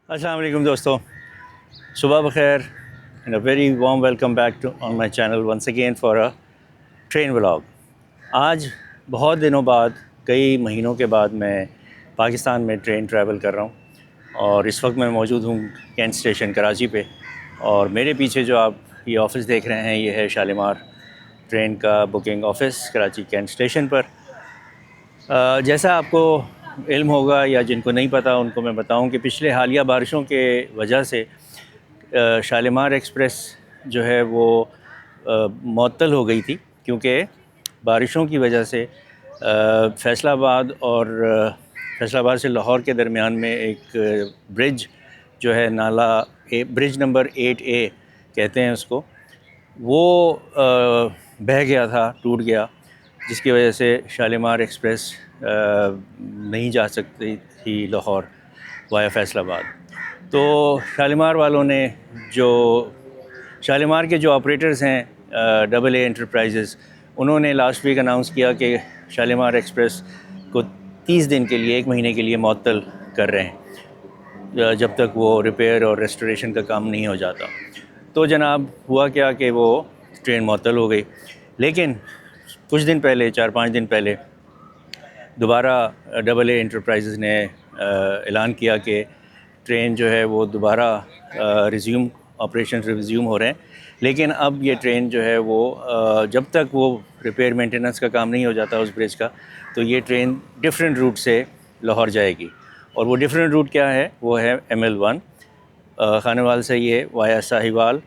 अस्सलाम वालेकुम दोस्तों, सुबह बखैर and a very warm welcome back to on my channel once again for a train vlog. आज बहुत दिनों बाद, कई महीनों के बाद मैं पाकिस्तान में ट्रेन ट्रैवल कर रहा हूँ और इस वक्त मैं मौजूद हूँ कैंट स्टेशन कराची पे। और मेरे पीछे जो आप ये ऑफ़िस देख रहे हैं, ये है शालीमार ट्रेन का booking office Karachi cantt station पर। जैसा आपको इल्म होगा या जिनको नहीं पता उनको मैं बताऊं कि पिछले हालिया बारिशों के वजह से शालीमार एक्सप्रेस जो है वो मुअत्तल हो गई थी, क्योंकि बारिशों की वजह से फैसलाबाद और फैसलाबाद से लाहौर के दरमियान में एक ब्रिज जो है, नाला ब्रिज नंबर 8A कहते हैं उसको, वो बह गया था, टूट गया, जिसकी वजह से शालीमार एक्सप्रेस नहीं जा सकती थी लाहौर वाया फैसलाबाद। तो शालीमार वालों ने, जो शालीमार के जो ऑपरेटर्स हैं AA एंटरप्राइजेज़, उन्होंने लास्ट वीक अनाउंस किया कि शालीमार एक्सप्रेस को 30 दिन के लिए, 1 महीने के लिए मुअत्तल कर रहे हैं, जब तक वो रिपेयर और रेस्टोरेशन का काम नहीं हो जाता। तो जनाब हुआ क्या कि वो ट्रेन मुअत्तल हो गई। लेकिन कुछ दिन पहले, 4-5 दिन पहले, दोबारा AA एंटरप्राइजेज़ ने ऐलान किया कि ट्रेन जो है वो दोबारा रिज़्यूम, ऑपरेशन रिज़्यूम हो रहे हैं। लेकिन अब ये ट्रेन जो है वो जब तक वो रिपेयर मेंटेनेंस का काम नहीं हो जाता उस ब्रिज का, तो ये ट्रेन डिफरेंट रूट से लाहौर जाएगी। और वो डिफरेंट रूट क्या है? वो है ML1 खानेवाल से ये वाया साहिवाल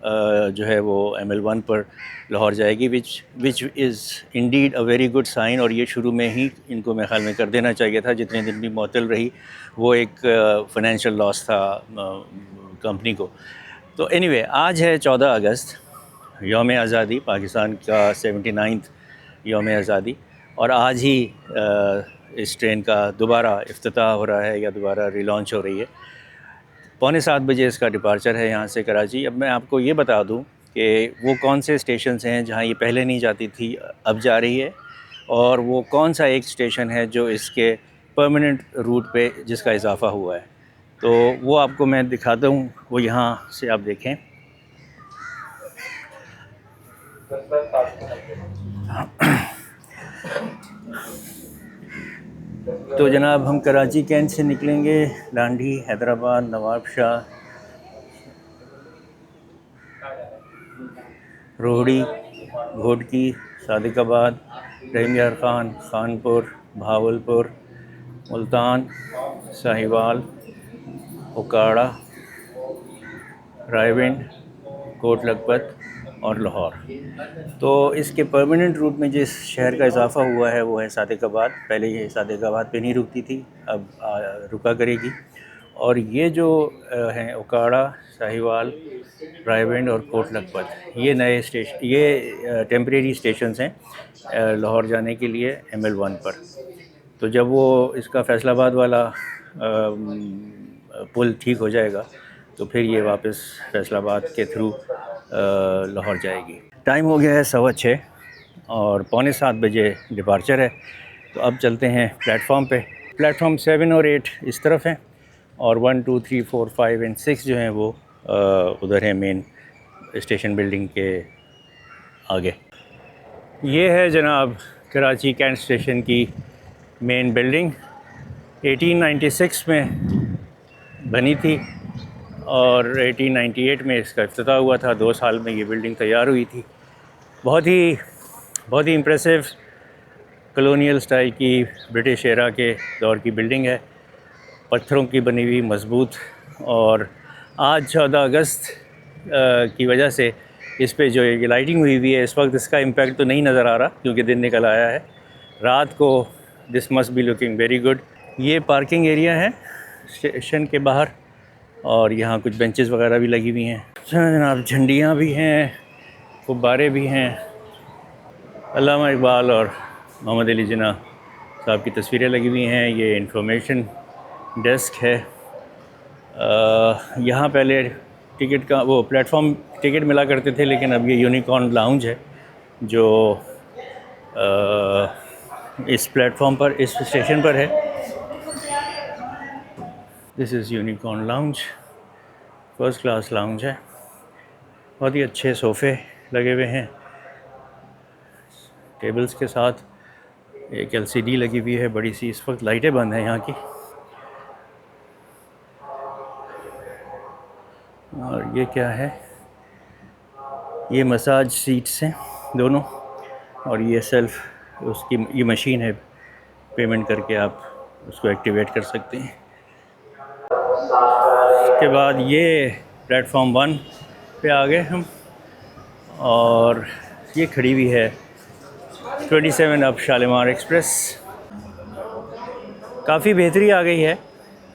जो है वो ML1 पर लाहौर जाएगी, which is indeed a very good sign. और ये शुरू में ही इनको मेरे ख्याल में कर देना चाहिए था। जितने दिन भी मुअत्तल रही, वो एक फ़ाइनेंशियल लॉस था कंपनी को। तो एनीवे, आज है 14 अगस्त, यौम आज़ादी, पाकिस्तान का 79th यौम आज़ादी। और आज ही इस ट्रेन का दोबारा इफ्तिताह हो रहा है या दोबारा रिलॉन्च हो रही है। 6:45 बजे इसका डिपार्चर है यहाँ से कराची। अब मैं आपको ये बता दूँ कि वो कौन से स्टेशंस हैं जहाँ ये पहले नहीं जाती थी, अब जा रही है, और वो कौन सा एक स्टेशन है जो इसके परमानेंट रूट पे जिसका इजाफ़ा हुआ है। तो वो आपको मैं दिखाता हूँ, वो यहाँ से आप देखें। तो जनाब, हम कराची कैंट से निकलेंगे, लांडी, हैदराबाद, नवाबशाह, रोहड़ी, घोटकी, सादिकाबाद, रहीम खान, खानपुर, भावलपुर, मुल्तान, साहिवाल, उकाड़ा, रायविंड, कोट लखपत और लाहौर। तो इसके परमानेंट रूट में जिस शहर का इजाफ़ा हुआ है वो है सादिकाबाद। पहले ये सादिकाबाद पे नहीं रुकती थी, अब रुका करेगी। और ये जो हैं उकाड़ा, साहिवाल, रायविंड और कोट लखपत, ये नए स्टेशन, ये टेम्परेरी स्टेशंस हैं लाहौर जाने के लिए ML1 पर। तो जब वो इसका फैसलाबाद वाला पुल ठीक हो जाएगा तो फिर ये वापस फैसलाबाद के थ्रू लाहौर जाएगी। टाइम हो गया है 6:15 और 6:45 बजे डिपार्चर है। तो अब चलते हैं प्लेटफॉर्म पे। प्लेटफॉर्म 7 और 8 इस तरफ हैं, और 1, 2, 3, 4, 5 एंड 6 जो हैं वो उधर है, मेन स्टेशन बिल्डिंग के आगे। ये है जनाब कराची कैंट स्टेशन की मेन बिल्डिंग। 1896 में बनी थी और 1898 में इसका इफ्तिताह हुआ था। 2 साल में ये बिल्डिंग तैयार हुई थी। बहुत ही इम्प्रेसिव कॉलोनियल स्टाइल की, ब्रिटिश एरा के दौर की बिल्डिंग है, पत्थरों की बनी हुई, मज़बूत। और आज 14 अगस्त की वजह से इस पे जो ये लाइटिंग हुई है, इस वक्त इसका इम्पैक्ट तो नहीं नज़र आ रहा क्योंकि दिन निकल आया है। रात को this must be looking very good. ये पार्किंग एरिया है स्टेशन के बाहर, और यहाँ कुछ बेंचेस वगैरह भी लगी हुई हैं। जनाब, झंडियाँ भी हैं, गुब्बारे भी हैं। अल्लामा इकबाल और मोहम्मद अली जिन्ना साहब की तस्वीरें लगी हुई हैं। ये इंफॉर्मेशन डेस्क है। यहाँ पहले टिकट का वो प्लेटफॉर्म टिकट मिला करते थे, लेकिन अब ये यूनिकॉर्न लाउंज है जो इस प्लेटफॉर्म पर, इस स्टेशन पर है। This is unicorn lounge, first class lounge है। बहुत ही अच्छे सोफ़े लगे हुए हैं टेबल्स के साथ। एक LCD लगी हुई है बड़ी सी। इस वक्त लाइटें बंद हैं यहाँ की। और ये क्या है, ये मसाज सीट्स हैं दोनों, और ये सेल्फ उसकी ये मशीन है, पेमेंट करके आप उसको एक्टिवेट कर सकते हैं। उसके बाद ये प्लेटफॉर्म 1 पे आ गए हम, और ये खड़ी हुई है 27 अप शालीमार एक्सप्रेस। काफ़ी बेहतरी आ गई है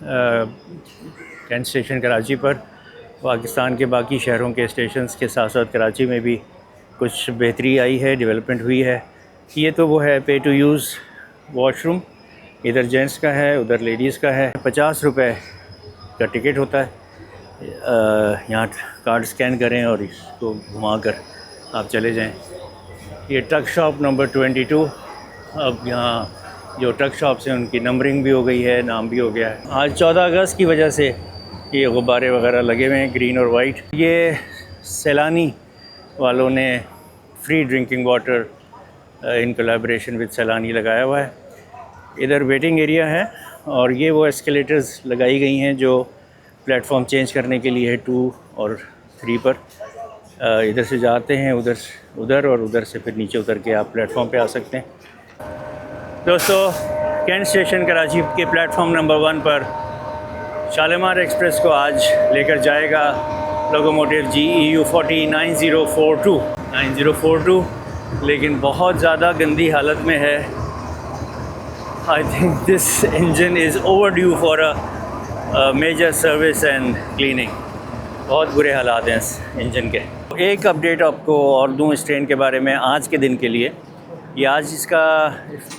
कैंट स्टेशन कराची पर। पाकिस्तान के बाकी शहरों के स्टेशंस के साथ साथ कराची में भी कुछ बेहतरी आई है, डेवलपमेंट हुई है। ये तो वो है पे टू यूज़ वॉशरूम, इधर जेंट्स का है उधर लेडीज़ का है। 50 रुपये का टिकट होता है। यहाँ कार्ड स्कैन करें और इसको घुमा कर आप चले जाएं। ये ट्रक शॉप नंबर 22। अब यहाँ जो ट्रक शॉप्स हैं उनकी नंबरिंग भी हो गई है, नाम भी हो गया है। आज 14 अगस्त की वजह से ये गुब्बारे वगैरह लगे हुए हैं, ग्रीन और वाइट। ये सैलानी वालों ने free drinking water in collaboration with सैलानी लगाया हुआ है। इधर वेटिंग एरिया है, और ये वो एस्केलेटर्स लगाई गई हैं जो प्लेटफॉर्म चेंज करने के लिए है 2 और 3 पर। इधर से जाते हैं उधर और उधर से फिर नीचे उतर के आप प्लेटफॉर्म पे आ सकते हैं। दोस्तों, कैंट स्टेशन कराची के प्लेटफॉर्म नंबर 1 पर शालीमार एक्सप्रेस को आज लेकर जाएगा लोकोमोटिव GEU 40 9042, लेकिन बहुत ज़्यादा गंदी हालत में है। I think this engine is overdue for a major service and cleaning. बहुत बुरे हालात हैं इस इंजन के। एक अपडेट आपको और दूँ इस ट्रेन के बारे में आज के दिन के लिए। ये आज इसका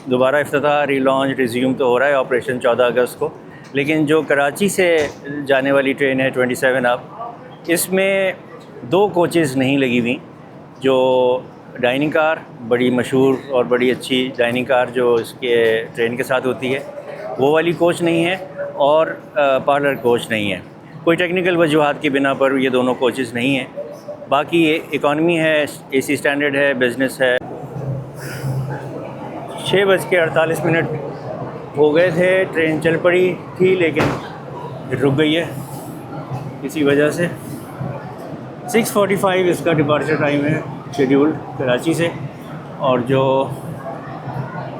दोबारा इफ्तिताह, रीलॉन्च, रिज्यूम तो हो रहा है ऑपरेशन 14 अगस्त को। लेकिन जो कराची से जाने वाली ट्रेन है 27 अप, इसमें 2 कोचेज़ नहीं लगी हुई। जो डाइनिंग कार, बड़ी मशहूर और बड़ी अच्छी डाइनिंग कार जो इसके ट्रेन के साथ होती है, वो वाली कोच नहीं है, और पार्लर कोच नहीं है। कोई टेक्निकल वजूहात की बिना पर ये दोनों कोचेज़ नहीं हैं। बाकी ये इकॉनमी है, AC स्टैंडर्ड है, बिज़नेस है। 6:48 हो गए थे, ट्रेन चल पड़ी थी लेकिन रुक गई है किसी वजह से। 6:45 इसका डिपार्चर टाइम है शेड्यूल कराची से, और जो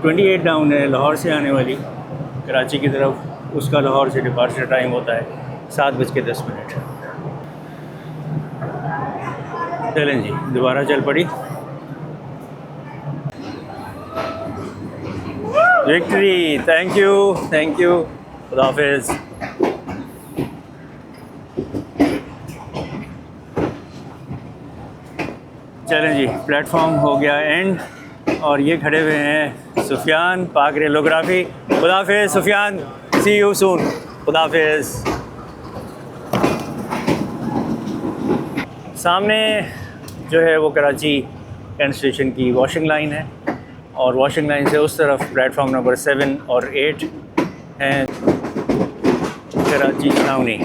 28 डाउन है लाहौर से आने वाली कराची की तरफ, उसका लाहौर से डिपार्चर टाइम होता है 7:10। चलें जी, दोबारा चल पड़ी। विक्ट्री, थैंक यू, खुदा हाफिज़। चलें जी, प्लेटफॉर्म हो गया एंड, और ये खड़े हुए हैं सुफियान, पाक रेलोग्राफी। खुदा हाफिज़ सुफियान, सी यू सून, खुदा हाफिज़। सामने जो है वो कराची कैंट स्टेशन की वॉशिंग लाइन है, और वॉशिंग लाइन से उस तरफ प्लेटफॉर्म नंबर 7 और 8 हैं कराची छावनी।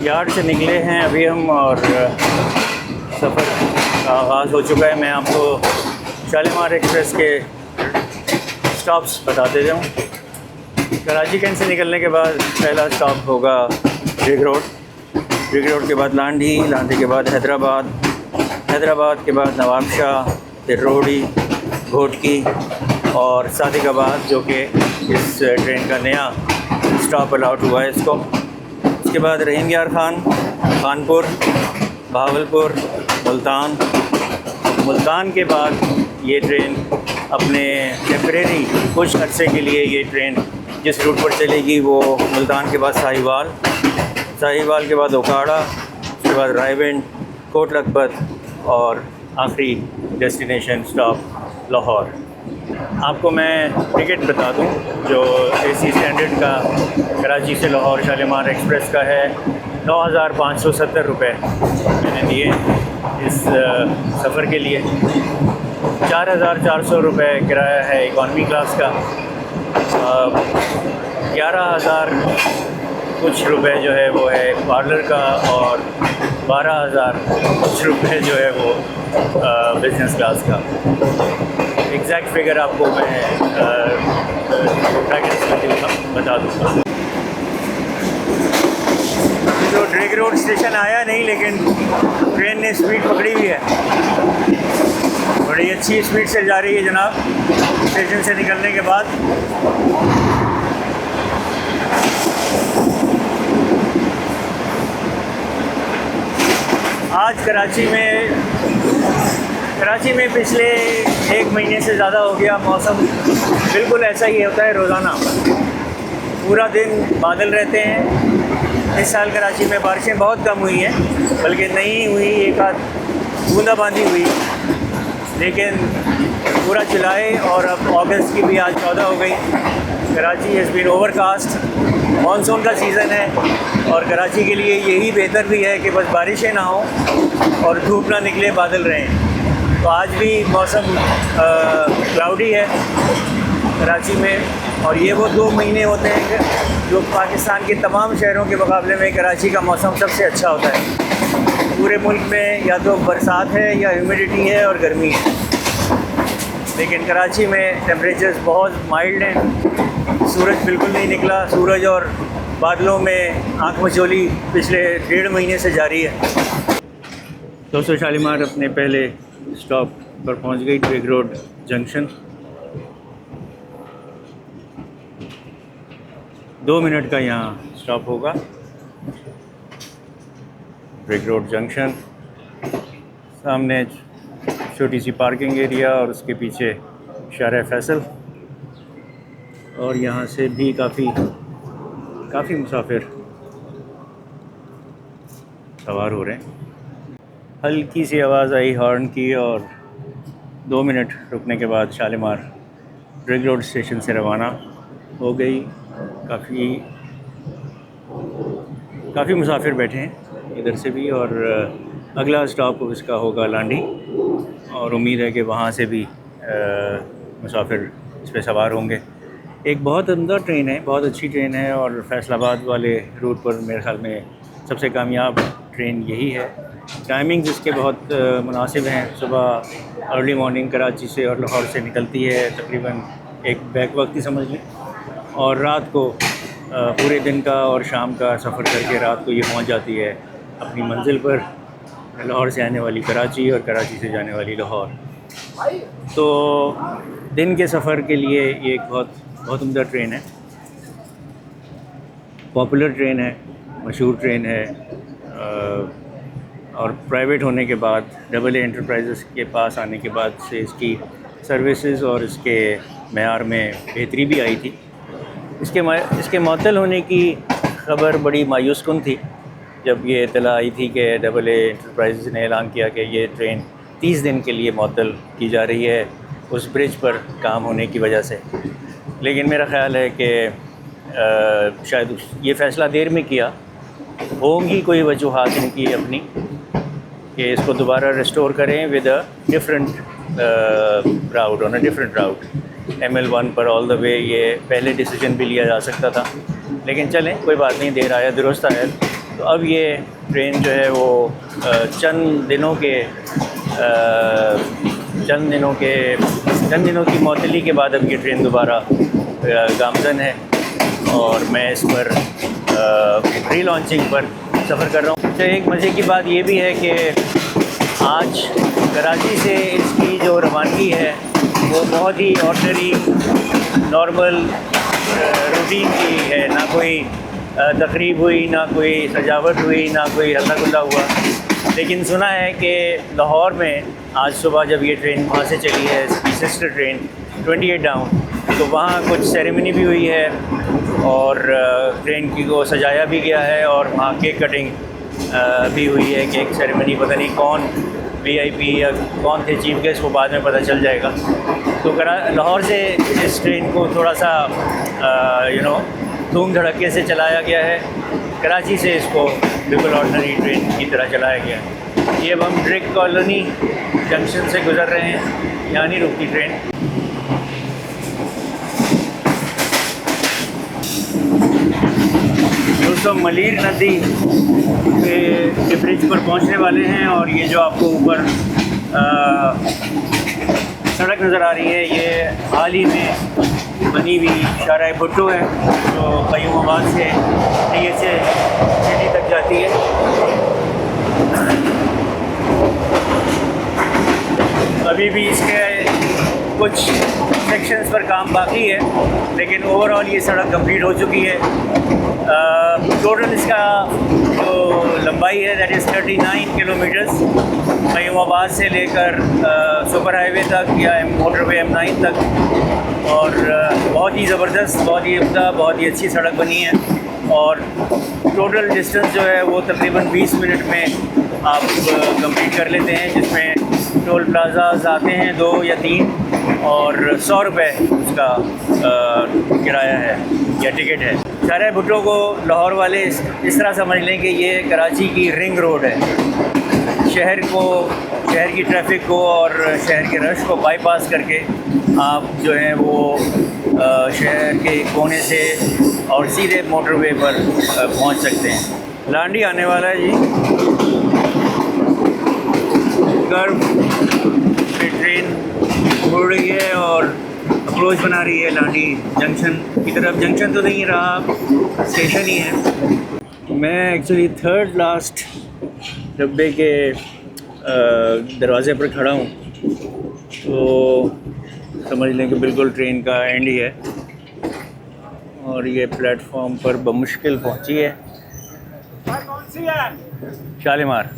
यार्ड से निकले हैं अभी हम, और सफ़र का आगाज़ हो चुका है। मैं आपको शालीमार एक्सप्रेस के स्टॉप्स बताते जाऊँ। कराची कैंट से निकलने के बाद पहला स्टॉप होगा रिग रोड, रिग रोड के बाद लांडी, लांडी के बाद हैदराबाद, हैदराबाद के बाद नवाबशाह, फिर रोडी, घोटकी और सादिकाबाद, जो कि इस ट्रेन का नया स्टॉप अलाउट हुआ है इसको। उसके बाद रहीम यार खान, कानपुर, भावलपुर, मुल्तान। मुल्तान के बाद ये ट्रेन अपने टेम्परेरी कुछ अरसे के लिए ये ट्रेन जिस रूट पर चलेगी वो मुल्तान के बाद साहिवाल, साहिवाल के बाद ओकाड़ा, उसके बाद रायविंड, कोट लखपत और आखिरी डेस्टिनेशन स्टॉप लाहौर। आपको मैं टिकट बता दूं जो AC स्टैंडर्ड का कराची से लाहौर शालीमार एक्सप्रेस का है 9,570 रुपये मैंने दिए इस सफ़र के लिए। 4,400 रुपये किराया है इकॉनमी क्लास का, 11,000 कुछ रुपए जो है वो है पार्लर का और 12,000 कुछ रुपए जो है वो बिज़नेस क्लास का। एग्जैक्ट फिगर आपको मैं बता दूँगा। तो रिग रोड स्टेशन आया नहीं, लेकिन ट्रेन ने स्पीड पकड़ी हुई है, बड़ी अच्छी स्पीड से जा रही है जनाब स्टेशन से निकलने के बाद। आज कराची में पिछले 1 महीने से ज़्यादा हो गया मौसम बिल्कुल ऐसा ही होता है रोज़ाना, पूरा दिन बादल रहते हैं। इस साल कराची में बारिशें बहुत कम हुई हैं, बल्कि नहीं हुई, एक आध बूंदाबांदी हुई, लेकिन पूरा जुलाई और अब अगस्त की भी आज 14 हो गई। Karachi has been overcast, monsoon का सीज़न है और कराची के लिए यही बेहतर भी है कि बस बारिशें ना हों और धूप ना निकले, बादल रहें। तो आज भी मौसम क्लाउडी है कराची में, और ये वो 2 महीने होते हैं जो पाकिस्तान के तमाम शहरों के मुकाबले में कराची का मौसम सबसे अच्छा होता है। पूरे मुल्क में या तो बरसात है या ह्यूमिडिटी है और गर्मी है, लेकिन कराची में टेम्परेचर्स बहुत माइल्ड हैं। सूरज बिल्कुल नहीं निकला, सूरज और बादलों में आँख मचोली पिछले 1.5 महीने से जारी है। दोस्तों, शालीमार अपने पहले स्टॉप पर पहुंच गई, रिग रोड जंक्शन। 2 मिनट का यहाँ स्टॉप होगा। रिग रोड जंक्शन, सामने छोटी सी पार्किंग एरिया और उसके पीछे शार फैसल, और यहाँ से भी काफ़ी मुसाफिर सवार हो रहे हैं। हल्की सी आवाज़ आई हॉर्न की और 2 मिनट रुकने के बाद शालीमार रिग रोड स्टेशन से रवाना हो गई। काफ़ी मुसाफिर बैठे हैं इधर से भी, और अगला स्टॉप इसका होगा लांडी, और उम्मीद है कि वहाँ से भी मुसाफिर इस पर सवार होंगे। एक बहुत उम्दा ट्रेन है, बहुत अच्छी ट्रेन है, और फैसलाबाद वाले रूट पर मेरे ख्याल में सबसे कामयाब ट्रेन यही है। टाइमिंग्स इसके बहुत मुनासिब हैं। सुबह अर्ली मॉर्निंग कराची से और लाहौर से निकलती है, तकरीबन एक बैक वक्त ही समझ लें, और रात को पूरे दिन का और शाम का सफ़र करके रात को ये पहुंच जाती है अपनी मंजिल पर, लाहौर से आने वाली कराची और कराची से जाने वाली लाहौर। तो दिन के सफ़र के लिए ये एक बहुत उम्दा ट्रेन है, पॉपुलर ट्रेन है, मशहूर ट्रेन है, और प्राइवेट होने के बाद AA एंटरप्राइजेस के पास आने के बाद से इसकी सर्विसेज और इसके मेयार में बेहतरी भी आई थी। इसके मअतल होने की ख़बर बड़ी मायूस कुन थी जब ये इत्तला आई थी कि AA एंटरप्राइजेस ने ऐलान किया कि ये ट्रेन 30 दिन के लिए मअतल की जा रही है उस ब्रिज पर काम होने की वजह से। लेकिन मेरा ख़्याल है कि शायद ये फ़ैसला देर में किया, होंगी कोई वजूहात इनकी अपनी कि इसको दोबारा रिस्टोर करें with a different route, on a different route. ML1 पर ऑल द वे ये पहले डिसीजन भी लिया जा सकता था, लेकिन चलें कोई बात नहीं, देर आया दुरुस्त आया। तो अब ये ट्रेन जो है वो चंद दिनों की मअतली के बाद अब ये ट्रेन दोबारा गामज़न है। और मैं इस पर प्री लॉन्चिंग पर सफ़र कर रहा हूँ। तो एक मज़े की बात ये भी है कि आज कराची से इसकी जो रवानगी है वो बहुत ही ऑर्डिनरी नॉर्मल रूटीन की है। ना कोई तकरीब हुई, ना कोई सजावट हुई, ना कोई हल्ला गुल्ला हुआ। लेकिन सुना है कि लाहौर में आज सुबह जब ये ट्रेन वहाँ से चली है, इसकी सिस्टर ट्रेन 28 डाउन, तो वहाँ कुछ सेरेमनी भी हुई है और ट्रेन की को सजाया भी गया है और वहाँ केक कटिंग भी हुई है। केक सेरेमनी पता नहीं कौन VIP या कौन थे चीफ गेस्ट, वो बाद में पता चल जाएगा। तो लाहौर से इस ट्रेन को थोड़ा सा धूम धड़के से चलाया गया है। कराची से इसको बिल्कुल ऑर्डिनरी ट्रेन की तरह चलाया गया है। ये अब हम ब्रिक कॉलोनी जंक्शन से गुज़र रहे हैं, यहाँ नहीं रुकती ट्रेन। दोस्तों, मलीर नदी के ब्रिज पर पहुंचने वाले हैं और ये जो आपको ऊपर सड़क नज़र आ रही है, ये हाल ही में बनी हुई शाहराह भुट्टो है जो क़य्यूमाबाद से DHA सिटी तक जाती है। अभी भी इसके कुछ सेक्शंस पर काम बाकी है, लेकिन ओवरऑल ये सड़क कंप्लीट हो चुकी है। टोटल इसका जो लंबाई है दैट इज़ 39 किलोमीटर्स, क़य्यूमाबाद से लेकर सुपर हाईवे तक या मोटरवे M9 तक। और बहुत ही ज़बरदस्त, बहुत ही उम्दा, बहुत ही अच्छी सड़क बनी है और टोटल डिस्टेंस जो है वो तकरीबन 20 मिनट में आप कंप्लीट कर लेते हैं, जिसमें टोल प्लाज़ाज आते हैं 2 या 3 और 100 रुपये उसका किराया है या टिकट है। शाहराह भुट्टो को लाहौर वाले इस तरह समझ लें कि ये कराची की रिंग रोड है। शहर की ट्रैफिक को और शहर के रश को बाईपास करके आप जो है वो शहर के कोने से और सीधे मोटरवे पर पहुंच सकते हैं। लांडी आने वाला है जी। कर्व पे ट्रेन मुड़ रही है और अप्रोच बना रही है लांडी जंक्शन की तरफ। जंक्शन तो नहीं रहा, स्टेशन ही है। मैं एक्चुअली थर्ड लास्ट डब्बे के दरवाज़े पर खड़ा हूँ, तो समझ लें कि बिल्कुल ट्रेन का एंड ही है और ये प्लेटफॉर्म पर बमुश्किल पहुँची है। कौन सी है? शालीमार।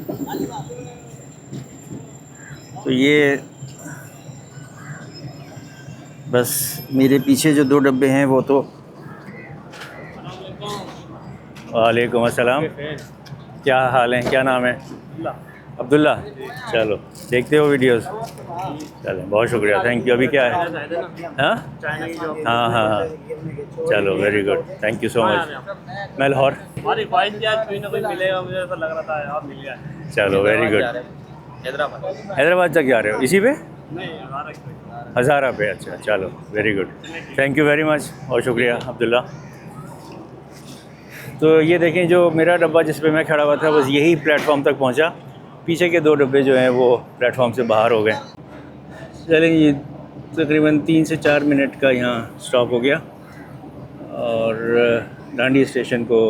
तो ये बस मेरे पीछे जो 2 डब्बे हैं वो तो। वालेकुम अस्सलाम, क्या हाल है? क्या नाम है? अब्दुल्ला। चलो देखते हो वीडियोस? चलो बहुत शुक्रिया, थैंक यू। अभी क्या है? हाँ, चलो very good, thank you so much. मैं लाहौर। चलो वेरी गुड। हैदराबाद तक जा रहे हो इसी पे? हज़ारा पे। अच्छा, चलो very good, thank you very much, बहुत शुक्रिया अब्दुल्ला। तो ये देखें, जो मेरा डब्बा जिस पे मैं खड़ा हुआ था बस यही प्लेटफॉर्म तक पहुंचा। पीछे के 2 डब्बे जो हैं वो प्लेटफॉर्म से बाहर हो गए। चलें, ये तकरीबन 3 से 4 मिनट का यहाँ स्टॉप हो गया और लांडी स्टेशन को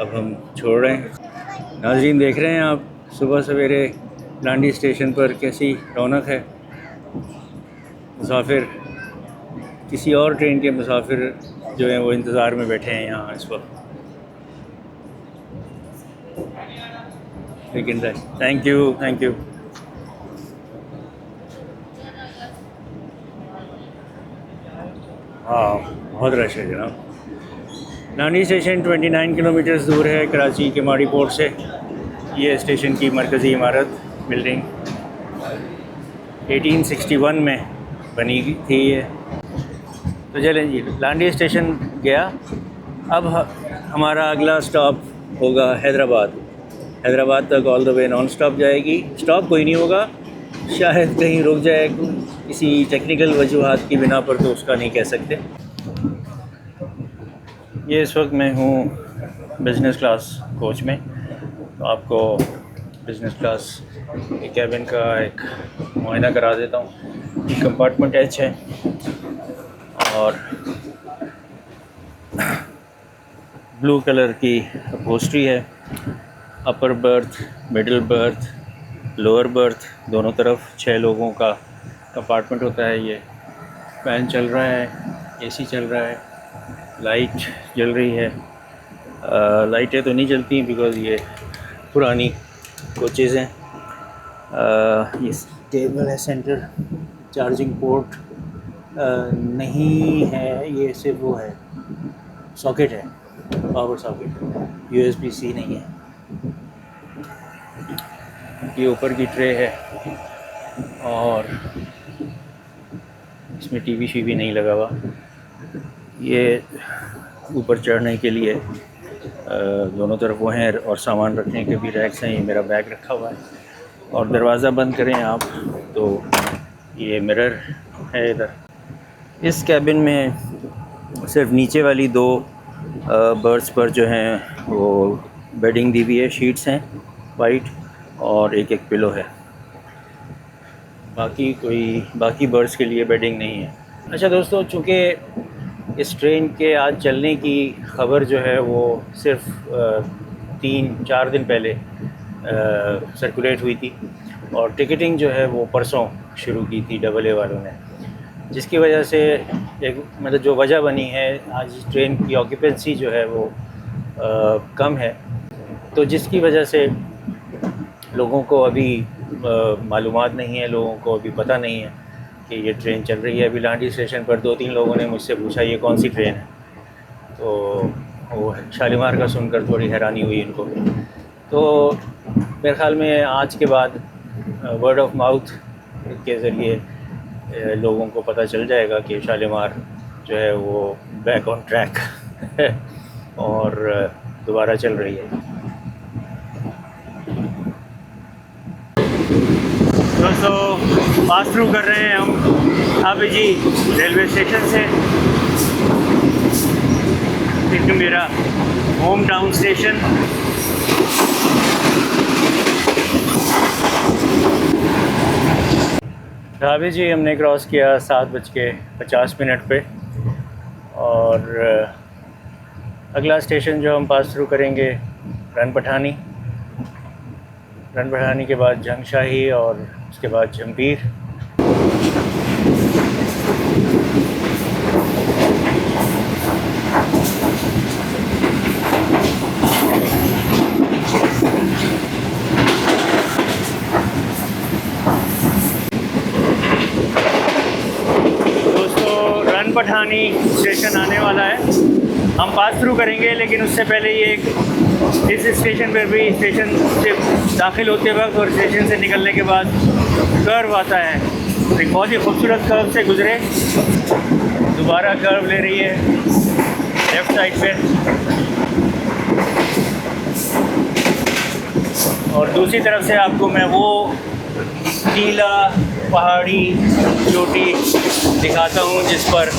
अब हम छोड़ रहे हैं। नाज़रीन, देख रहे हैं आप सुबह सवेरे लांडी स्टेशन पर कैसी रौनक है। मुसाफिर, किसी और ट्रेन के मुसाफिर जो हैं वो इंतज़ार में बैठे हैं यहाँ इस वक्त। लेकिन थैंक यू। हाँ, बहुत रश है जनाब। लांडी स्टेशन 29 किलोमीटर्स दूर है कराची के माड़ी पोर्ट से। ये स्टेशन की मरकज़ी इमारत बिल्डिंग 1861 में बनी थी ये। तो चलें जी, लांडी स्टेशन गया। अब हमारा अगला स्टॉप होगा हैदराबाद तक all the way non stop जाएगी। स्टॉप कोई नहीं होगा, शायद कहीं रुक जाए किसी टेक्निकल वजूहात की बिना पर, तो उसका नहीं कह सकते। ये इस वक्त मैं हूँ बिज़नेस क्लास कोच में, तो आपको बिज़नेस क्लास के कैबिन का एक मुआयना करा देता हूँ। कंपार्टमेंट H है और ब्लू कलर की अपहोस्ट्री है। Upper berth, middle birth, lower berth, दोनों तरफ 6 लोगों का कंपार्टमेंट होता है ये। फैन चल रहा है, एसी चल रहा है, लाइट जल रही है। लाइटें तो नहीं जलती बिकॉज़ ये पुरानी कोचेज़ हैं। ये टेबल है, सेंटर चार्जिंग पोर्ट नहीं है, ये सिर्फ वो है, सॉकेट है, पावर सॉकेट, USB-C नहीं है। ये ऊपर की ट्रे है और इसमें टीवी शीवी नहीं लगा हुआ। ये ऊपर चढ़ने के लिए दोनों तरफ वो हैं और सामान रखने के भी रैक्स हैं। ये मेरा बैग रखा हुआ है और दरवाज़ा बंद करें आप तो ये मिरर है इधर। इस कैबिन में सिर्फ नीचे वाली 2 बर्थ्स पर जो हैं वो बेडिंग दी हुई है, शीट्स हैं वाइट और एक पिलो है। बाकी बर्ड्स के लिए बेडिंग नहीं है। अच्छा दोस्तों, चूँकि इस ट्रेन के आज चलने की ख़बर जो है वो सिर्फ 3-4 दिन पहले सर्कुलेट हुई थी और टिकटिंग जो है वो परसों शुरू की थी AA वालों ने, जिसकी वजह से एक मतलब जो वजह बनी है, आज ट्रेन की ऑक्यूपेंसी जो है वो कम है, तो जिसकी वजह से लोगों को अभी मालूमात नहीं है, लोगों को अभी पता नहीं है कि ये ट्रेन चल रही है। अभी लांडी स्टेशन पर 2-3 लोगों ने मुझसे पूछा ये कौन सी ट्रेन है, तो वो शालीमार का सुनकर थोड़ी हैरानी हुई इनको। तो मेरे ख़्याल में आज के बाद वर्ड ऑफ माउथ के ज़रिए लोगों को पता चल जाएगा कि शालीमार जो है वो बैक ऑन ट्रैक है और दोबारा चल रही है। दोस्तों, पास थ्रू कर रहे हैं हम हाबीजी रेलवे स्टेशन से। एक मेरा होम टाउन स्टेशन। हाबीजी हमने क्रॉस किया 7:50 पे और अगला स्टेशन जो हम पास थ्रू करेंगे रन पठानी के बाद झंगशाही और उसके बाद जंबीर। दोस्तों, रन पठानी स्टेशन आने वाला है, हम पास थ्रू करेंगे, लेकिन उससे पहले ये इस स्टेशन पर भी स्टेशन से दाखिल होते वक्त और स्टेशन से निकलने के बाद कर्व आता है। एक बहुत ही खूबसूरत कर्व से गुजरे, दोबारा कर्व ले रही है लेफ़्ट साइड पे और दूसरी तरफ से आपको मैं वो नीला पहाड़ी चोटी दिखाता हूँ जिस पर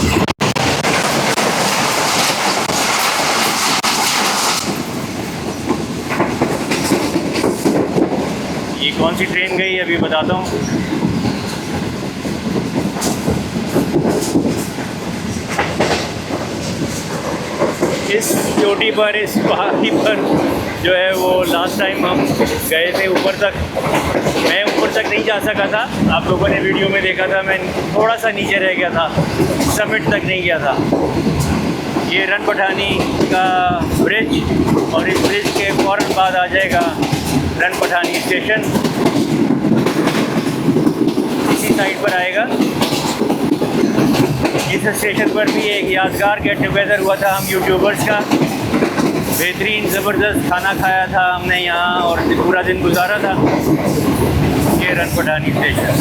ये कौन सी ट्रेन गई अभी बताता हूँ। इस चोटी पर, इस पहाड़ी पर जो है वो लास्ट टाइम हम गए थे ऊपर तक। मैं ऊपर तक नहीं जा सका था, आप लोगों ने वीडियो में देखा था, मैं थोड़ा सा नीचे रह गया था, समिट तक नहीं गया था। ये रन पठानी का ब्रिज और इस ब्रिज के फ़ौरन बाद आ जाएगा रन पठानी स्टेशन, इसी साइड पर आएगा। इस स्टेशन पर भी एक यादगार गेट टुगेदर हुआ था हम यूट्यूबर्स का, बेहतरीन ज़बरदस्त खाना खाया था हमने यहाँ और पूरा दिन गुजारा था। ये रन पठानी स्टेशन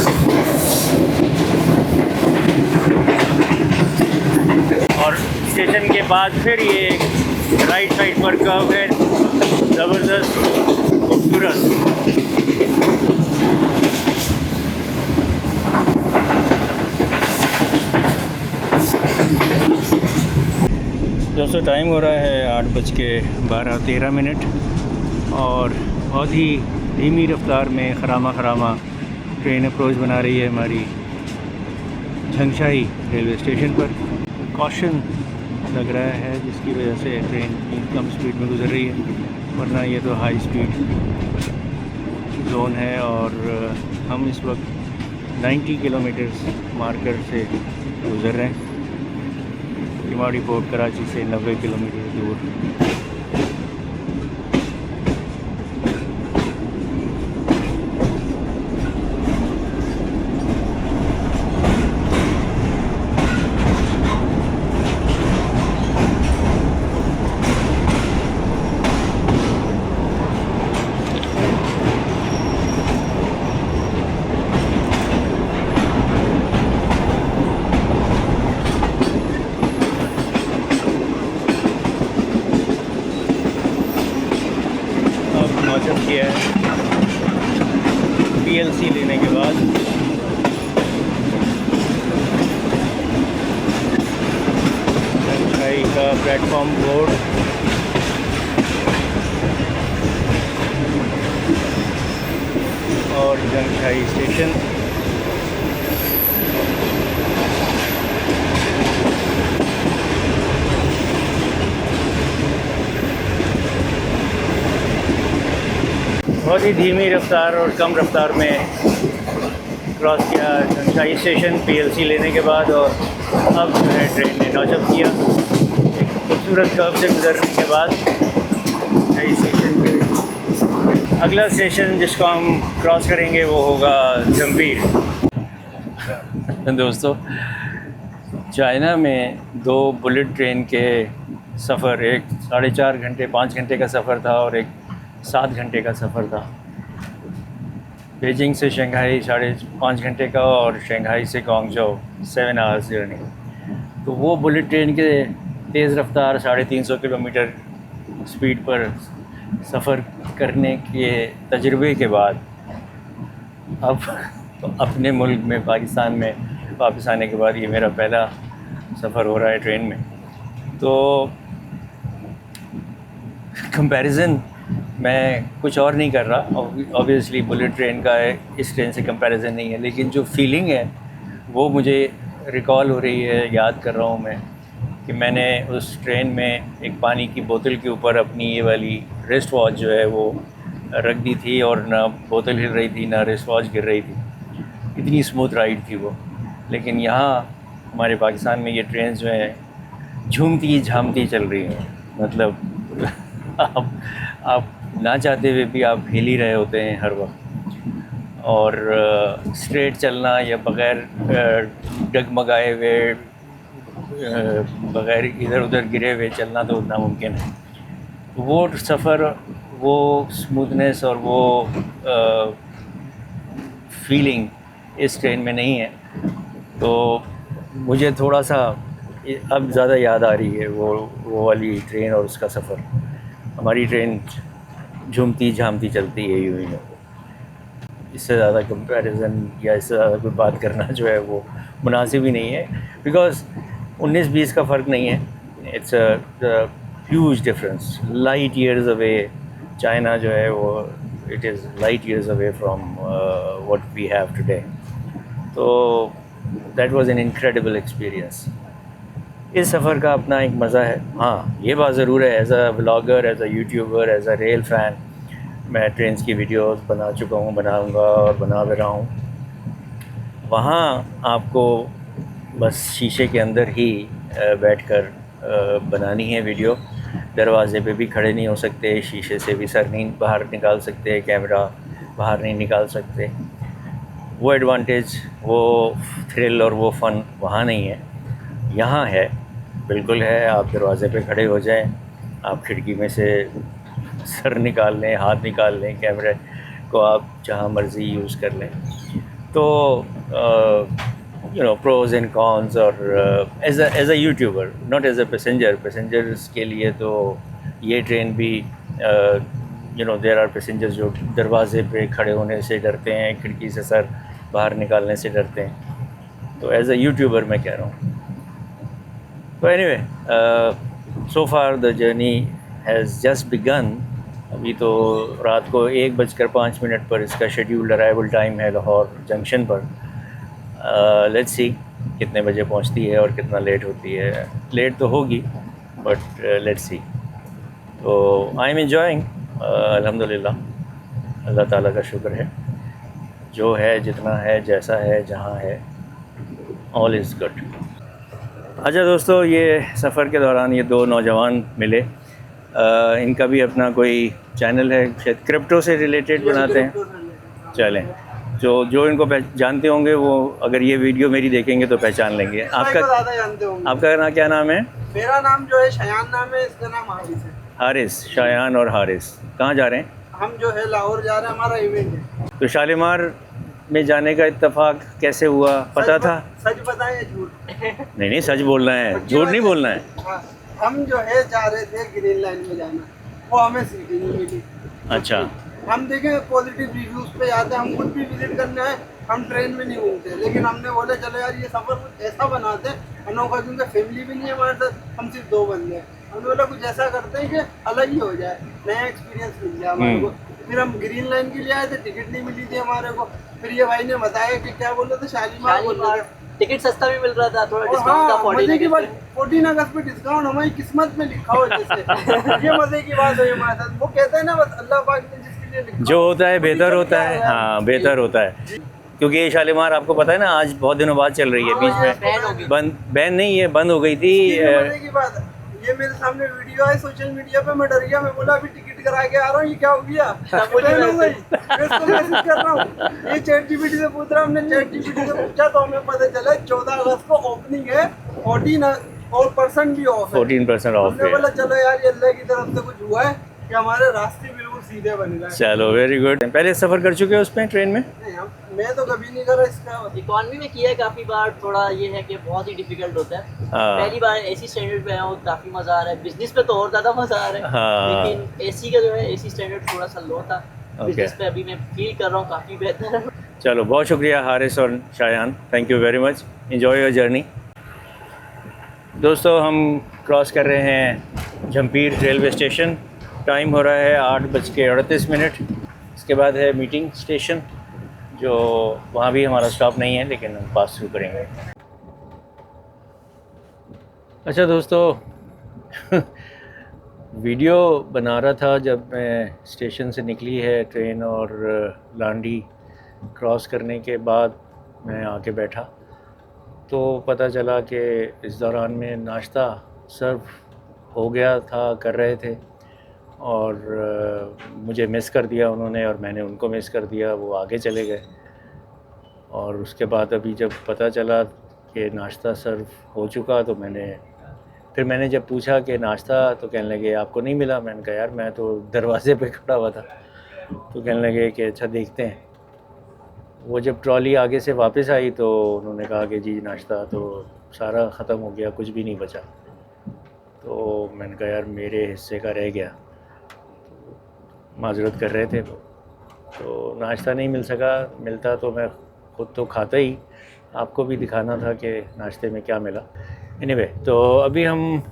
और स्टेशन के बाद फिर ये राइट साइड पर कर्व है, ज़बरदस्त खूबसूरत। दोस्तों, टाइम हो रहा है 8:12-13 और बहुत ही धीमी रफ्तार में खरामा ट्रेन अप्रोच बना रही है हमारी झंगशाही रेलवे स्टेशन पर। कॉशन लग रहा है, जिसकी वजह से ट्रेन कम स्पीड में गुजर रही है, वरना ये तो हाई स्पीड जोन है। और हम इस वक्त 90 किलोमीटर्स मार्कर से गुज़र रहे हैं। रिवाड़ी पोर्ट कराची से 90 किलोमीटर दूर। नौचम किया है PLC लेने के बाद। जंगशाई का प्लेटफॉर्म बोर्ड, और जंगशाई स्टेशन। बहुत ही धीमी रफ्तार और कम रफ्तार में क्रॉस किया जंगशाई स्टेशन PLC लेने के बाद। और अब जो है ट्रेन ने नौचम किया एक खूबसूरत कर्व से गुजरने के बाद जंगशाई स्टेशन पे। अगला स्टेशन जिसको हम क्रॉस करेंगे वो होगा जंबीर। दोस्तों, चाइना में 2 बुलेट ट्रेन के सफ़र, एक 4.5 घंटे 5 घंटे का सफ़र था और एक 7 घंटे का सफ़र था। बीजिंग से शंघाई 5.5 घंटे का, और शंघाई से ग्वांगझोउ 7 आवर्स जर्नी। तो वो बुलेट ट्रेन के तेज़ रफ्तार 350 किलोमीटर स्पीड पर सफ़र करने के तजुर्बे के बाद अब अपने मुल्क में पाकिस्तान में वापस आने के बाद ये मेरा पहला सफ़र हो रहा है ट्रेन में। तो कंपैरिजन मैं कुछ और नहीं कर रहा, ऑब्वियसली बुलेट ट्रेन का है, इस ट्रेन से कंपैरिजन नहीं है, लेकिन जो फीलिंग है वो मुझे रिकॉल हो रही है। याद कर रहा हूँ मैं कि मैंने उस ट्रेन में एक पानी की बोतल के ऊपर अपनी ये वाली रिस्ट वॉच जो है वो रख दी थी, और ना बोतल हिल रही थी ना रिस्ट वॉच गिर रही थी। इतनी स्मूथ राइड थी वो। लेकिन यहाँ हमारे पाकिस्तान में ये ट्रेन जो है झूमती झामती चल रही हैं, मतलब आप ना चाहते हुए भी आप हिल ही रहे होते हैं हर वक्त। और स्ट्रेट चलना या बग़ैर डगमगाए हुए, बग़ैर इधर उधर गिरे हुए चलना तो नामुमकिन है। वो सफ़र, वो स्मूथनेस और वो फीलिंग इस ट्रेन में नहीं है। तो मुझे थोड़ा सा अब ज़्यादा याद आ रही है वो वाली ट्रेन और उसका सफ़र। हमारी ट्रेन झूमती झामती चलती है यूँ ही। इससे ज़्यादा कंपैरिजन या इससे ज़्यादा कोई बात करना जो है वो मुनासिब ही नहीं है, बिकॉज़ 19-20 का फ़र्क नहीं है। It's a huge difference, light years away. China जो है वो it is light years away from what we have today. तो that was an incredible experience. इस सफ़र का अपना एक मज़ा है। हाँ, ये बात ज़रूर है, as a vlogger, as a YouTuber, as a rail fan मैं ट्रेन्स की वीडियोस बना चुका हूँ, बनाऊँगा और बना भी रहा हूँ। वहाँ आपको बस शीशे के अंदर ही बैठकर बनानी है वीडियो। दरवाज़े पे भी खड़े नहीं हो सकते, शीशे से भी सर नहीं बाहर निकाल सकते, कैमरा बाहर नहीं निकाल सकते। वो एडवांटेज, वो थ्रिल और वो फ़न वहाँ नहीं है। यहाँ है, बिल्कुल है। आप दरवाज़े पे खड़े हो जाएं, आप खिड़की में से सर निकाल लें, हाथ निकाल लें, कैमरे को आप जहाँ मर्ज़ी यूज़ कर लें। तो प्रोज़ एंड कॉन्स। और as a YouTuber, not as a passengers के लिए तो ये ट्रेन भी देयर आर पैसेंजर्स जो दरवाज़े पे खड़े होने से डरते हैं, खिड़की से सर बाहर निकालने से डरते हैं। तो एज़ अ यूट्यूबर मैं कह रहा हूँ। तो anyway, so far the journey has just begun. अभी तो रात को 1:05 पर इसका शेड्यूल्ड अराइवल टाइम है लाहौर जंक्शन पर। लेट्स सी कितने बजे पहुंचती है और कितना लेट होती है। लेट तो होगी बट लेट्स सी। तो आई एम एंजॉइंग अल्हम्दुलिल्लाह, अल्लाह ताला का शुक्र है, जो है जितना है जैसा है जहाँ है, ऑल इज़ गुड। अच्छा दोस्तों, ये सफ़र के दौरान ये दो नौजवान मिले। इनका भी अपना कोई चैनल है, शायद क्रिप्टो से रिलेटेड बनाते हैं। चलें, जो इनको जानते होंगे वो अगर ये वीडियो मेरी देखेंगे तो पहचान लेंगे। आपका ज़्यादा जानते होंगे। आपका क्या नाम है? मेरा नाम जो है शयान नाम है, इसका नाम हारिस है। हारिस, शायान और हारिस। कहाँ जा रहे हैं? हम जो है लाहौर जा रहे हैं, हमारा इवेंट है। तो शालीमार में जाने का इत्तेफाक कैसे हुआ, पता था? सच बताएं या झूठ? नहीं, सच बोलना है, झूठ नहीं बोलना है। हाँ, हम जो है जा रहे थे ग्रीन लाइन में जाना, वो हमें सीटी नहीं मिली। अच्छा, हम देखें पॉजिटिव रिव्यूज पे जाते हैं, हम खुद भी विजिट करने आए, हम ट्रेन में नहीं घूमते, लेकिन हमने बोले चलो यार ये सफ़र कुछ ऐसा बनाते हैं अनोखा, क्योंकि फैमिली भी नहीं है हमारे साथ, हम सिर्फ 2 बंदे हैं। हमने बोला कुछ ऐसा करते हैं कि अलग ही हो जाए, नया एक्सपीरियंस मिल जाए हमारे को। फिर हम ग्रीन लाइन के लिए आए थे, टिकट नहीं मिली थी हमारे को। फिर ये भाई ने बताया कि क्या बोल रहे थे, शालीमार बोल रहे थे, टिकट सस्ता भी मिल रहा था, थोड़ा और डिस्काउंट था। हाँ, मजे की बात 14 अगस्त पे डिस्काउंट हमारी किस्मत में लिखा हो जैसे। ये मजे की बात हुई हमारे साथ। वो कहते हैं ना, बस अल्लाह पाक ने जिसके लिए लिखा जो होता है बेहतर होता है। हाँ, बेहतर होता है, क्योंकि ये शालीमार आपको पता है ना आज बहुत दिनों बाद चल रही है। बीच में बैन नहीं, ये बंद हो गई थी। मजे की बात है, ये मेरे सामने वीडियो है सोशल मीडिया पे, मैं डर गया। मैं बोला अभी टिकट करा के आ रहा हूँ, ये क्या हो गया? मैं इसको मैसेज कर रहा हूँ, ये चैट जीपीटी से पूछ रहा हूँ। हमने चैट जीपीटी से पूछा तो हमें पता चला 14 अगस्त को ओपनिंग है, 14% भी ऑफ है। 14% ऑफ हमने है। बोला चलो यार ये अल्लाह की तरफ से कुछ हुआ है कि हमारे रास्ते बिल्कुल सीधे बन गए। चलो, वेरी गुड। पहले सफ़र कर चुके हो उसमें, ट्रेन में? नहीं, मैं तो कभी नहीं करा इसका। इकॉनमी में किया है काफ़ी बार। थोड़ा ये है कि बहुत ही डिफिकल्ट होता है। हाँ। पहली बार एसी स्टैंडर्ड पे आया हूँ, काफ़ी मज़ा आ रहा है। बिजनेस पे तो और ज़्यादा मज़ा आ रहा है। हाँ। लेकिन एसी का जो है, एसी स्टैंडर्ड थोड़ा सा लो था। बिजनेस पे अभी मैं फील कर रहा हूँ काफ़ी बेहतर है। चलो, बहुत शुक्रिया हारिस और Shayan, thank you very much. Enjoy your journey. दोस्तों, हम क्रॉस कर रहे हैं झम्पीर रेलवे स्टेशन। टाइम हो रहा है 8:38। इसके बाद है मीटिंग स्टेशन, जो वहाँ भी हमारा स्टॉप नहीं है, लेकिन हम पास थ्रू करेंगे। अच्छा दोस्तों, वीडियो बना रहा था जब मैं स्टेशन से निकली है ट्रेन, और लांडी क्रॉस करने के बाद मैं आके बैठा तो पता चला कि इस दौरान में नाश्ता सर्व हो गया था, कर रहे थे, और मुझे मिस कर दिया उन्होंने और मैंने उनको मिस कर दिया। वो आगे चले गए, और उसके बाद अभी जब पता चला कि नाश्ता सर्व हो चुका तो फिर मैंने जब पूछा कि नाश्ता, तो कहने लगे आपको नहीं मिला। मैंने कहा यार मैं तो दरवाज़े पे खड़ा हुआ था। तो कहने लगे कि अच्छा देखते हैं। वो जब ट्रॉली आगे से वापस आई तो उन्होंने कहा कि जी नाश्ता तो सारा ख़त्म हो गया, कुछ भी नहीं बचा। तो मैंने कहा यार मेरे हिस्से का रह गया। माजरत कर रहे थे तो नाश्ता नहीं मिल सका। मिलता तो मैं खुद तो खाता ही, आपको भी दिखाना था कि नाश्ते में क्या मिला। एनीवे, तो अभी हम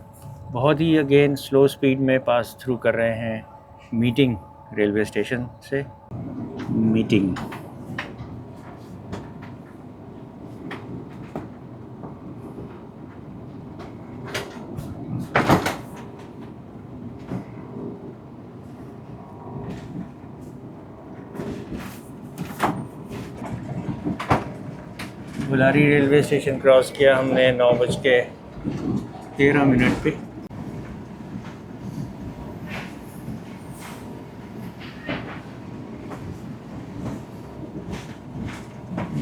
बहुत ही अगेन स्लो स्पीड में पास थ्रू कर रहे हैं मीटिंग रेलवे स्टेशन से। मीटिंग बुलारी रेलवे स्टेशन क्रॉस किया हमने 9:13 पे।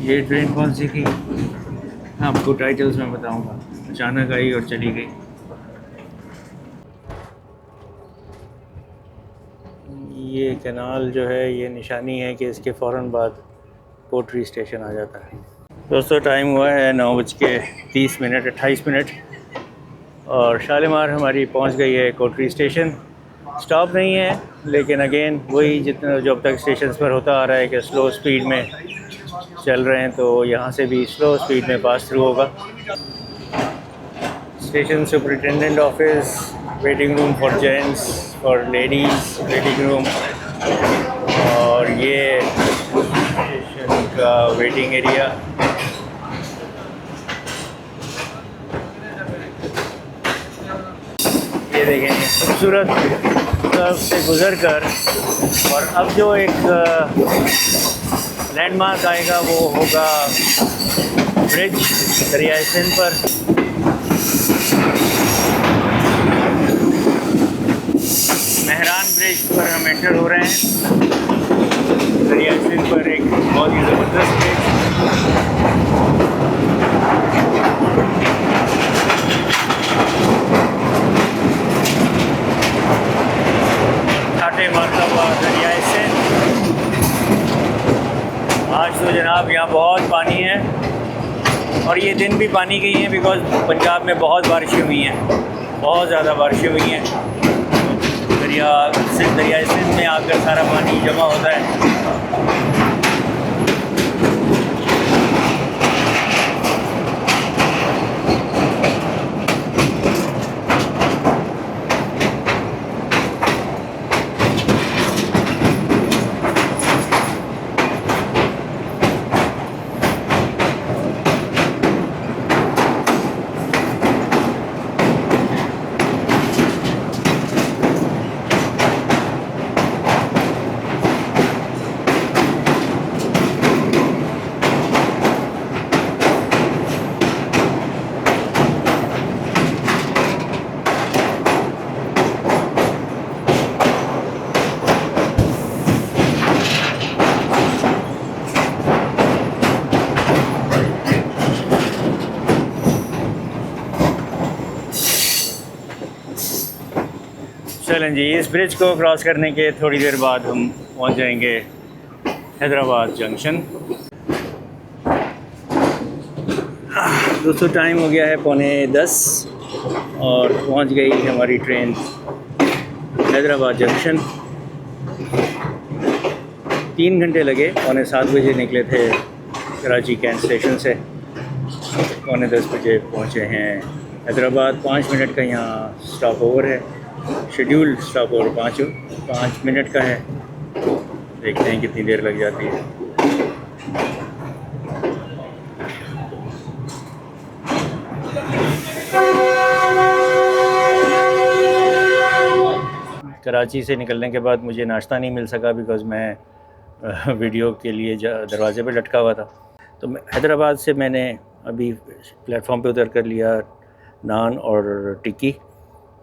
ये ट्रेन कौन सी थी आपको टाइटल्स में बताऊंगा। अचानक आई और चली गई। ये कैनाल जो है ये निशानी है कि इसके फ़ौरन बाद पोट्री स्टेशन आ जाता है। दोस्तों, टाइम हुआ है 9:30, 28 और शालीमार हमारी पहुंच गई है कोटरी स्टेशन। स्टॉप नहीं है, लेकिन अगेन वही जितना जो अब तक स्टेशन पर होता आ रहा है कि स्लो स्पीड में चल रहे हैं, तो यहाँ से भी स्लो स्पीड में पास थ्रू होगा। Station superintendent office, waiting room for gents, for ladies waiting room, और ये स्टेशन का वेटिंग एरिया। देखेंगे खूबसूरत तरफ से गुज़र कर। और अब जो एक लैंडमार्क आएगा वो होगा ब्रिज दरियाए सिंध पर। मेहरान ब्रिज पर हम एंटर हो रहे हैं। दरियाए सिंध पर एक बहुत ही ज़बरदस्त ब्रिज। मरतबा दरियाए सिंध। आज तो जनाब यहाँ बहुत पानी है और ये दिन भी पानी के ही हैं, बिकॉज़ पंजाब में बहुत बारिशें हुई हैं, बहुत ज़्यादा बारिशें हुई हैं। दरियाए सिंध में आकर सारा पानी जमा होता है। चलें जी, इस ब्रिज को क्रॉस करने के थोड़ी देर बाद हम पहुंच जाएंगे हैदराबाद जंक्शन। दोस्तों टाइम हो गया है 9:45 और पहुंच गई हमारी ट्रेन हैदराबाद जंक्शन। 3 घंटे लगे, 7:15 बजे निकले थे कराची कैंट स्टेशन से, 9:45 बजे पहुंचे हैं हैदराबाद। 5 मिनट का यहाँ स्टॉप ओवर है, शेड्यूल स्टॉप ओवर 5 मिनट का है। देखते हैं कितनी देर लग जाती है। कराची से निकलने के बाद मुझे नाश्ता नहीं मिल सका, बिकॉज़ मैं वीडियो के लिए दरवाज़े पे लटका हुआ था। तो हैदराबाद से मैंने अभी प्लेटफॉर्म पे उतर कर लिया नान और टिक्की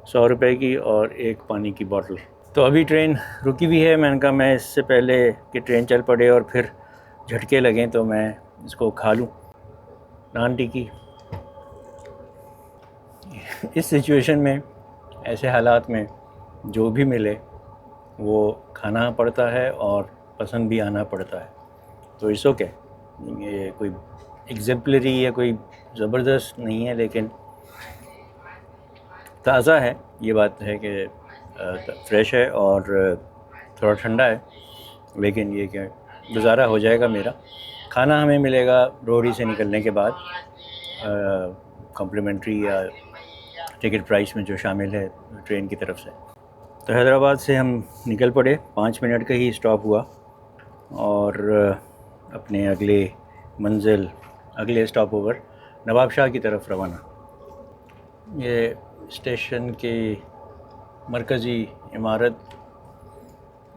100 रुपए की और एक पानी की बोतल। तो अभी ट्रेन रुकी हुई है। मैंने कहा मैं इससे पहले कि ट्रेन चल पड़े और फिर झटके लगें तो मैं इसको खा लूँ, नान टिक्की। इस सिचुएशन में, ऐसे हालात में जो भी मिले वो खाना पड़ता है और पसंद भी आना पड़ता है। तो इट्स ओके, ये कोई एग्जेम्पलरी या कोई ज़बरदस्त नहीं है, लेकिन ताज़ा है। ये बात है कि फ्रेश है और थोड़ा ठंडा है, लेकिन ये क्या गुजारा हो जाएगा मेरा। खाना हमें मिलेगा रोहड़ी से निकलने के बाद, कॉम्प्लीमेंट्री या टिकट प्राइस में जो शामिल है ट्रेन की तरफ से। तो हैदराबाद से हम निकल पड़े, 5 मिनट का ही स्टॉप हुआ और अपने अगले मंजिल, अगले स्टॉप ओवर नवाब शाह की तरफ रवाना। ये स्टेशन की मरकज़ी इमारत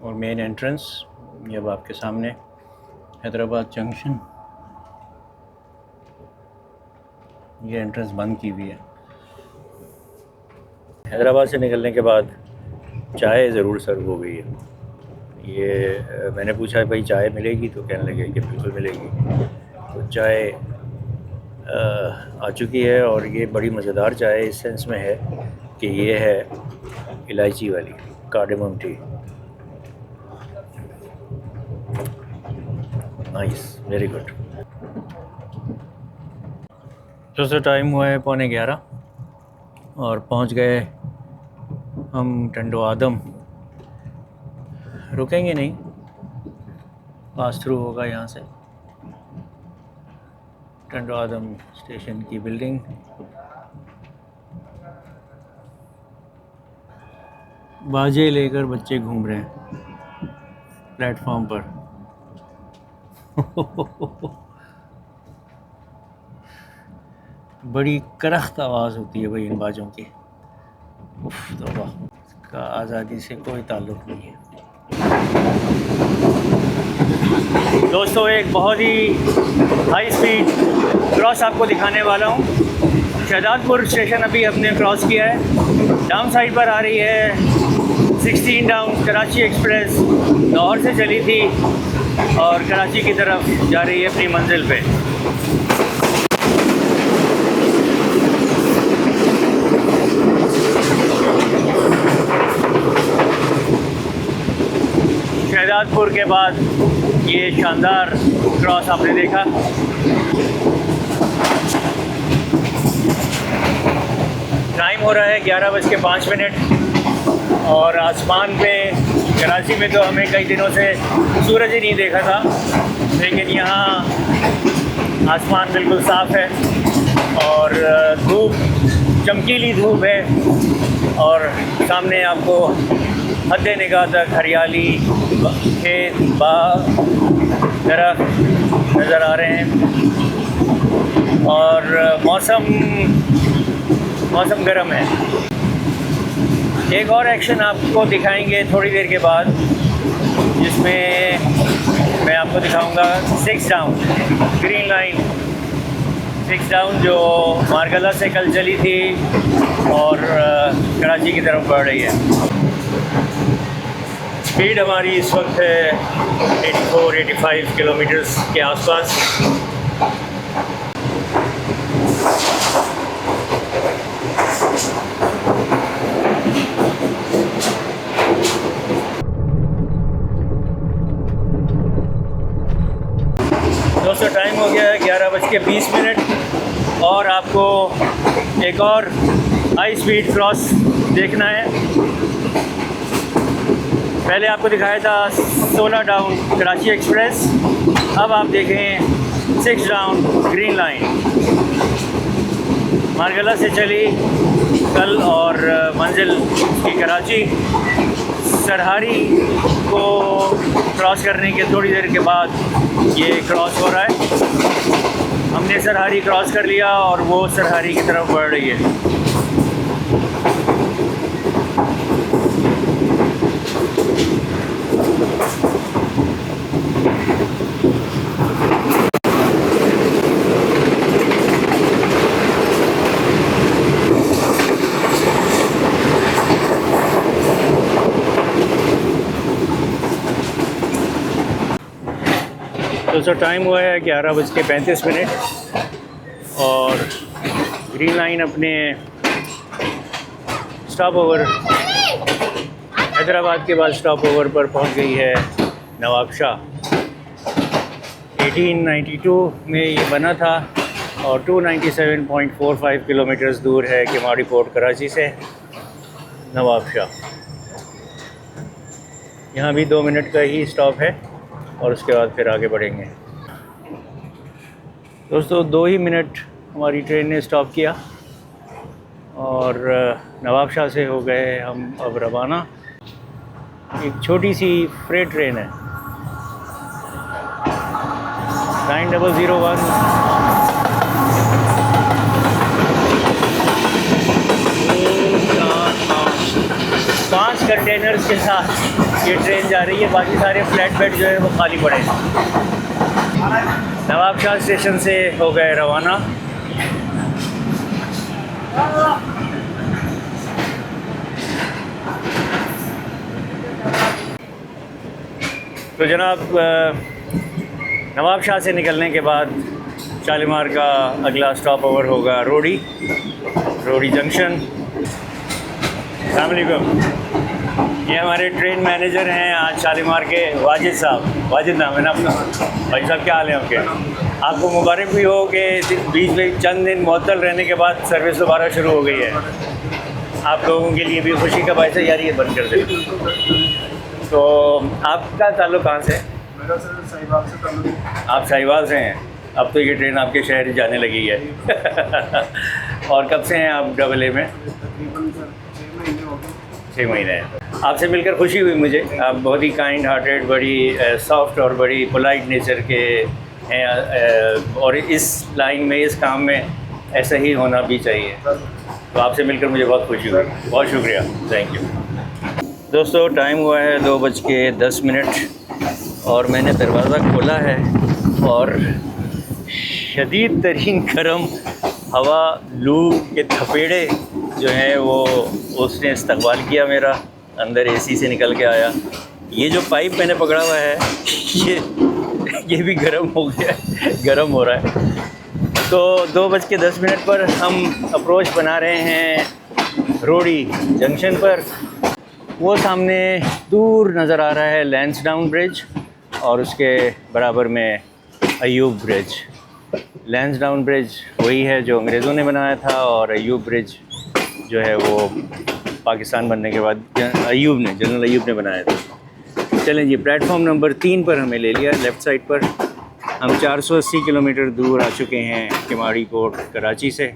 और मेन एंट्रेंस, ये अब आपके सामने हैदराबाद जंक्शन। ये एंट्रेंस बंद की हुई है। हैदराबाद से निकलने के बाद चाय ज़रूर सर्व हो गई है। ये मैंने पूछा भाई चाय मिलेगी, तो कहने लगे कि बिल्कुल मिलेगी। तो चाय आ चुकी है और ये बड़ी मज़ेदार चाय इस सेंस में है कि ये है इलायची वाली cardamom T. Nice, very good. तो टाइम हुआ है 11:15 और पहुंच गए हम टंडो आदम। रुकेंगे नहीं, पास थ्रू होगा यहाँ से। टंडो आदम स्टेशन की बिल्डिंग, बाजे लेकर बच्चे घूम रहे हैं प्लेटफॉर्म पर। बड़ी करख्त आवाज़ होती है भाई इन बाजों की, उफ तौबा, इसका आज़ादी से कोई ताल्लुक़ नहीं है। दोस्तों एक बहुत ही हाई स्पीड क्रॉस आपको दिखाने वाला हूँ। शहजादपुर स्टेशन अभी हमने क्रॉस किया है। डाउन साइड पर आ रही है 16 डाउन कराची एक्सप्रेस, लाहौर से चली थी और कराची की तरफ जा रही है अपनी मंजिल पे। शहजादपुर के बाद ये शानदार क्रॉस आपने देखा। टाइम हो रहा है 11:05 और आसमान पे कराची में तो हमें कई दिनों से सूरज ही नहीं देखा था, लेकिन यहाँ आसमान बिल्कुल साफ़ है और धूप, चमकीली धूप है और सामने आपको हद निगाह तक हरियाली, खेत, बाग, दरख्त नज़र आ रहे हैं और मौसम गर्म है। एक और एक्शन आपको दिखाएंगे थोड़ी देर के बाद, जिसमें मैं आपको दिखाऊंगा 6 डाउन ग्रीन लाइन, 6 डाउन जो मारगला से कल चली थी और कराची की तरफ बढ़ रही है। स्पीड हमारी इस वक्त है 84-85 किलोमीटर्स के आसपास। दोस्तों टाइम हो गया है 11:20 और आपको एक और हाई स्पीड क्रॉस देखना है। पहले आपको दिखाया था 16 डाउन कराची एक्सप्रेस, अब आप देखें 6 डाउन ग्रीन लाइन। मारगला से चली कल और मंजिल की कराची। सरहारी को क्रॉस करने के थोड़ी देर के बाद ये क्रॉस हो रहा है। हमने सरहारी क्रॉस कर लिया और वो सरहारी की तरफ बढ़ रही है। दोस्तों टाइम हुआ है 11:35 और ग्रीन लाइन अपने स्टॉप ओवर हैदराबाद के बाद स्टॉप ओवर पर पहुंच गई है नवाब शाह। 1892 में ये बना था और 297.45 किलोमीटर्स दूर है किमाड़ी पोर्ट कराची से नवाब शाह। यहाँ भी 2 मिनट का ही स्टॉप है और उसके बाद फिर आगे बढ़ेंगे। दोस्तों 2 ही मिनट हमारी ट्रेन ने स्टॉप किया और नवाब शाह से हो गए हम अब रवाना। एक छोटी सी फ्रेट ट्रेन है 9001। पाँच कंटेनर्स के साथ ये ट्रेन जा रही है, बाकी सारे फ्लैट बेड जो है वो खाली पड़े हैं। नवाब शाह स्टेशन से हो गए रवाना। तो जनाब नवाब शाह से निकलने के बाद शालीमार का अगला स्टॉप ओवर होगा रोडी जंक्शन। अस्सलाम वालेकुम, ये हमारे ट्रेन मैनेजर हैं आज शालीमार के वाजिद साहब। वाजिद नाम है ना आपका? भाई साहब क्या हाल है आपके? आपको मुबारक भी हो कि बीच में चंद दिन मुअत्तल रहने के बाद सर्विस दोबारा शुरू हो गई है। आप लोगों के लिए भी खुशी का बात है यार, ये बंद कर दे। तो आपका ताल्लुक़ कहाँ से? मेरा सर साहिवाल से ताल्लुक़ है। आप साहिवाल से हैं? अब तो ये ट्रेन आपके शहर जाने लगी है। और कब से हैं आप डबल ए में? तकरीबन सर 6 महीने हो गए। 6 महीने। आपसे मिलकर खुशी हुई मुझे। आप बहुत ही काइंड हार्टेड, बड़ी सॉफ्ट और बड़ी पोलाइट नेचर के हैं और इस लाइन में, इस काम में ऐसा ही होना भी चाहिए। तो आपसे मिलकर मुझे बहुत खुशी हुई। बहुत शुक्रिया, थैंक यू। दोस्तों टाइम हुआ है 2:10 और मैंने दरवाज़ा खोला है और शदीद तरीन गर्म हवा, लू के थपेड़े जो हैं वो उसने इस्तकबाल किया मेरा। अंदर एसी से निकल के आया। ये जो पाइप मैंने पकड़ा हुआ है ये भी गर्म हो गया, गर्म हो रहा है। तो 2:10 पर हम अप्रोच बना रहे हैं रोड़ी जंक्शन पर। वो सामने दूर नज़र आ रहा है लैंसडाउन ब्रिज और उसके बराबर में अयूब ब्रिज। लैंसडाउन ब्रिज वही है जो अंग्रेज़ों ने बनाया था और अयूब ब्रिज जो है वो पाकिस्तान बनने के बाद जनरल अयूब ने बनाया था। चलें जी, प्लेटफॉर्म नंबर 3 पर हमें ले लिया लेफ़्ट साइड पर। हम 480 किलोमीटर दूर आ चुके हैं किमाड़ी कोट कराची से।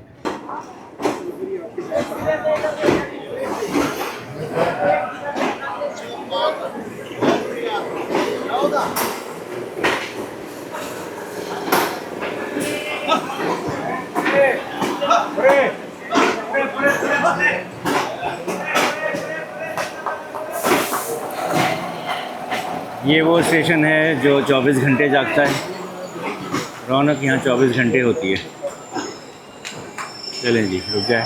ये वो स्टेशन है जो 24 घंटे जागता है। रौनक यहाँ 24 घंटे होती है। चलें जी, रुक जाए।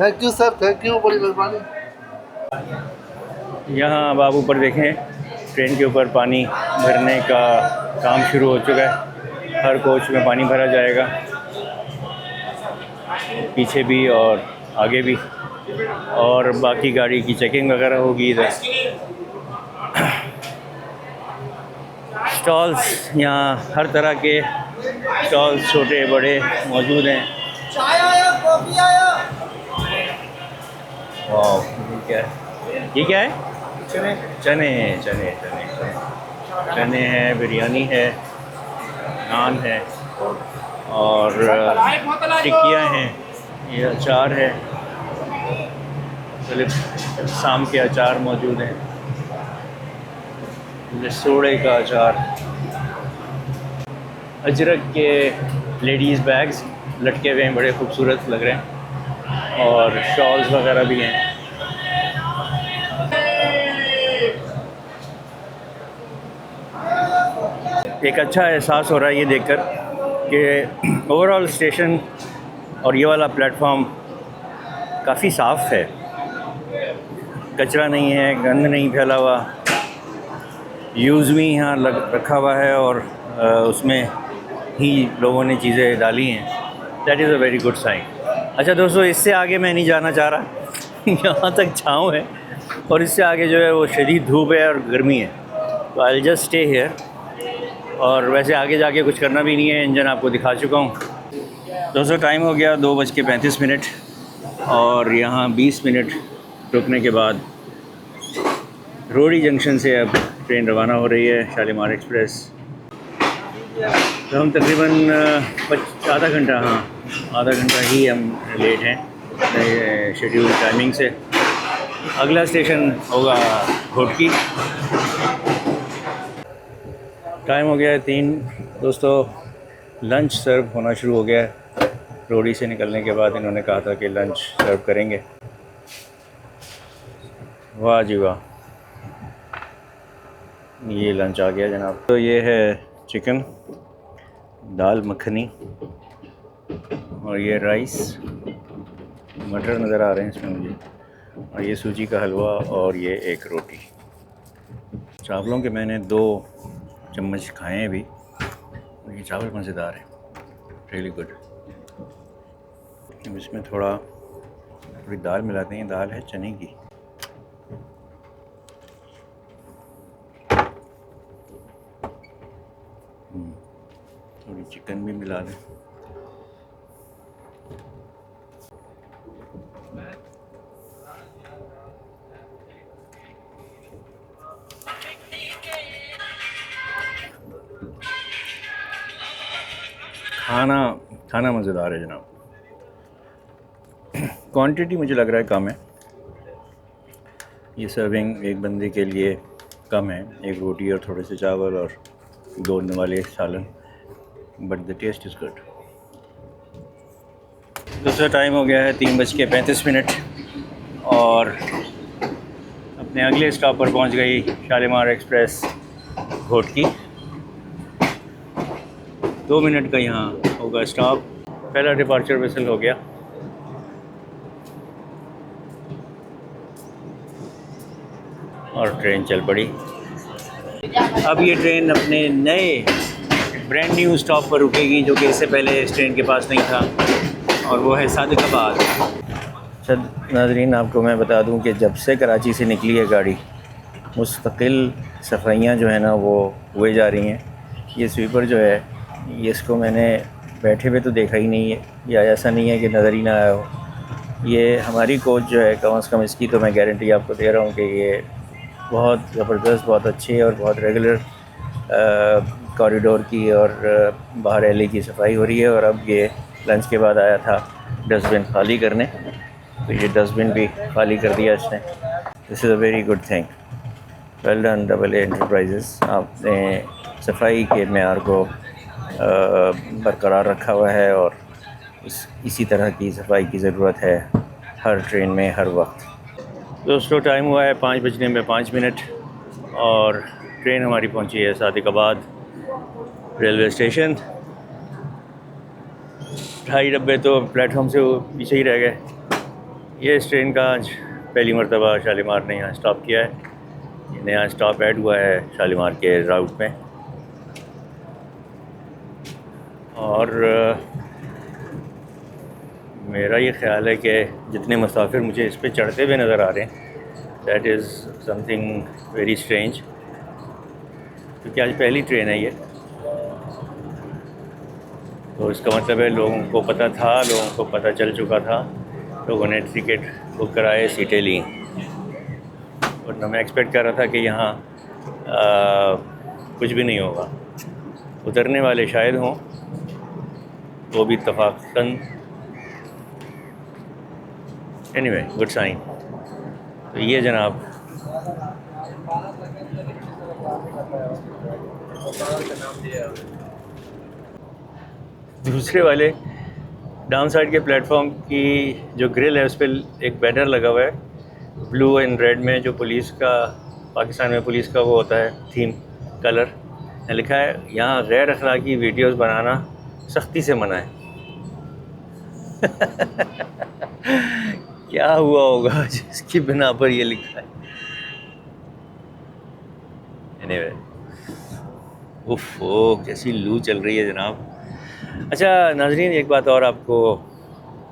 Thank you sir, thank you, बड़ी मेहरबानी। यहाँ अब आप ऊपर देखें, ट्रेन के ऊपर पानी भरने का काम शुरू हो चुका है। हर कोच में पानी भरा जाएगा, पीछे भी और आगे भी, और बाकी गाड़ी की चेकिंग वगैरह होगी इधर। स्टॉल्स, यहाँ हर तरह के स्टॉल्स छोटे बड़े मौजूद हैं। चाय आया, कॉफी आया। वाह, ये क्या है? चने चने चने चने चने हैं, बिरयानी है, नान है और टिक्कियाँ हैं। ये अचार है, शाम के अचार मौजूद हैं। सोड़े का अचार, अजरक के लेडीज़ बैग्स लटके हुए हैं, बड़े खूबसूरत लग रहे हैं, और शॉल्स वगैरह भी हैं। एक अच्छा एहसास हो रहा है ये देखकर कि ओवरऑल स्टेशन और ये वाला प्लेटफॉर्म काफ़ी साफ़ है। कचरा नहीं है, गंद नहीं फैला हुआ। यूज़ में यहाँ रखा हुआ है और उसमें ही लोगों ने चीज़ें डाली हैं। That is a very good sign. अच्छा दोस्तों, इससे आगे मैं नहीं जाना चाह रहा। यहाँ तक छाँव है और इससे आगे जो है वो शदीद धूप है और गर्मी है। तो आई जस्ट स्टे हियर। और वैसे आगे जाके कुछ करना भी नहीं है, इंजन आपको दिखा चुका हूँ। दोस्तों टाइम हो गया 2:35 और यहाँ 20 मिनट रुकने के बाद रोड़ी जंक्शन से अब ट्रेन रवाना हो रही है, शालीमार एक्सप्रेस। तो हम तकरीबन आधा घंटा ही हम लेट हैं शेड्यूल टाइमिंग से। अगला स्टेशन होगा घोटकी। टाइम हो गया है 3। दोस्तों लंच सर्व होना शुरू हो गया है। रोड़ी से निकलने के बाद इन्होंने कहा था कि लंच सर्व करेंगे। वाह जी वाह, ये लंच आ गया जनाब। तो ये है चिकन, दाल मखनी और ये राइस, मटर नज़र आ रहे हैं इसमें मुझे, और ये सूजी का हलवा और ये एक रोटी। चावलों के मैंने 2 चम्मच खाए हैं अभी। ये चावल मज़ेदार है, रियली गुड। अब इसमें थोड़ी दाल मिलाते हैं। दाल है चने की। थोड़ी चिकन भी मिला दें। खाना मज़ेदार है जनाब। क्वांटिटी मुझे लग रहा है कम है। ये सर्विंग एक बंदे के लिए कम है, एक रोटी और थोड़े से चावल और 2 वाले सालन, but the taste is good. दूसरा टाइम हो गया है 3:35 और अपने अगले स्टॉप पर पहुंच गई शालीमार एक्सप्रेस घोटकी। 2 मिनट का यहाँ होगा स्टॉप। पहला डिपार्चर विसल हो गया। और ट्रेन चल पड़ी। अब ये ट्रेन अपने नए ब्रांड न्यू स्टॉप पर रुकेगी, जो कि इससे पहले इस ट्रेन के पास नहीं था, और वो है सादिकाबाद। नाज़रीन, आपको मैं बता दूं कि जब से कराची से निकली है गाड़ी, मुस्तकिल सफाइयाँ जो है ना वो हुए जा रही हैं। ये स्वीपर जो है, ये इसको मैंने बैठे हुए तो देखा ही नहीं है, या ऐसा नहीं है कि नज़र ही ना आया हो। ये हमारी कोच जो है, कम से कम इसकी तो मैं गारंटी आपको दे रहा हूँ कि ये बहुत ज़बरदस्त, बहुत अच्छी और बहुत रेगुलर कॉरिडोर की और बाहर एली की सफाई हो रही है। और अब ये लंच के बाद आया था डस्टबिन खाली करने, तो ये डस्टबिन भी खाली कर दिया इसने। This is a very good thing. Well done AA enterprises. आपने सफाई के मेयार को बरकरार रखा हुआ है, और इसी तरह की सफाई की ज़रूरत है हर ट्रेन में हर वक्त। दोस्तों, टाइम हुआ है 5:05 और ट्रेन हमारी पहुंची है सादिकाबाद रेलवे स्टेशन। 2.5 डब्बे तो प्लेटफॉर्म से पीछे ही रह गए। ये इस ट्रेन का आज पहली मरतबा शालीमार ने यहाँ स्टॉप किया है। नया स्टॉप ऐड हुआ है शालीमार के राउट में। और मेरा ये ख़्याल है कि जितने मुसाफिर मुझे इस पे चढ़ते हुए नज़र आ रहे हैं, that is something very strange, क्योंकि आज पहली ट्रेन है ये। तो इसका मतलब है लोगों को पता था, लोगों को पता चल चुका था, लोगों ने टिकट बुक कराए, सीटें ली। वरना मैं एक्सपेक्ट कर रहा था कि यहाँ कुछ भी नहीं होगा। उतरने वाले शायद हों, वो भी इत्तफाक़न। Anyway, good sign. तो ये जनाब दूसरे वाले डाउन साइड के प्लेटफॉर्म की जो ग्रिल है, उस पर एक बैनर लगा हुआ है ब्लू एंड रेड में, जो पुलिस का, पाकिस्तान में पुलिस का वो होता है थीम कलर। लिखा है यहाँ गैर अखलाकी वीडियोस बनाना सख्ती से मना है। क्या हुआ होगा जिसकी बिना पर ये लिखा है। एनीवे, उफ, ओ कैसी लू चल रही है जनाब। अच्छा नाज़रीन, एक बात और, आपको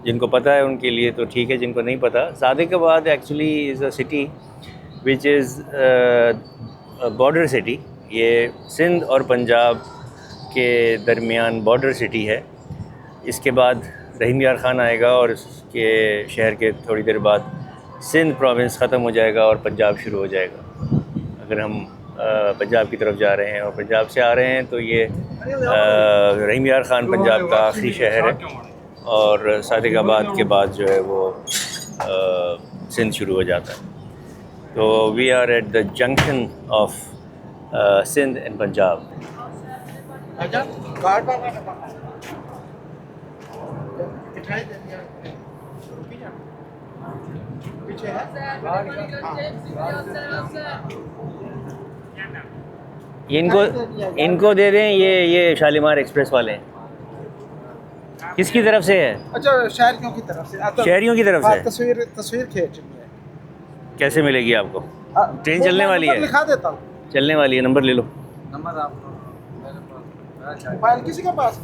जिनको पता है उनके लिए तो ठीक है, जिनको नहीं पता, Sadiqabad actually is a city which is border city. ये सिंध और पंजाब के दरमियान बॉर्डर सिटी है। इसके बाद रहीम यार ख़ान आएगा और इसके शहर के थोड़ी देर बाद सिंध प्रोविंस ख़त्म हो जाएगा और पंजाब शुरू हो जाएगा। अगर हम पंजाब की तरफ जा रहे हैं और पंजाब से आ रहे हैं तो ये रहीम यार ख़ान पंजाब का आखिरी शहर है, और सादिकाबाद के बाद जो है वो सिंध शुरू हो जाता है। तो we are at the junction of Sindh and Punjab. इनको दे दें, ये शालीमार एक्सप्रेस वाले हैं। किसकी तरफ से है? अच्छा, शहरियों की तरफ से। शहरियों की तरफ से। तस्वीर खींचनी है। कैसे मिलेगी आपको? ट्रेन चलने वाली है? लिखा देता हूँ। चलने वाली है, नंबर ले लो। नंबर आपको मोबाइल किसी के पास?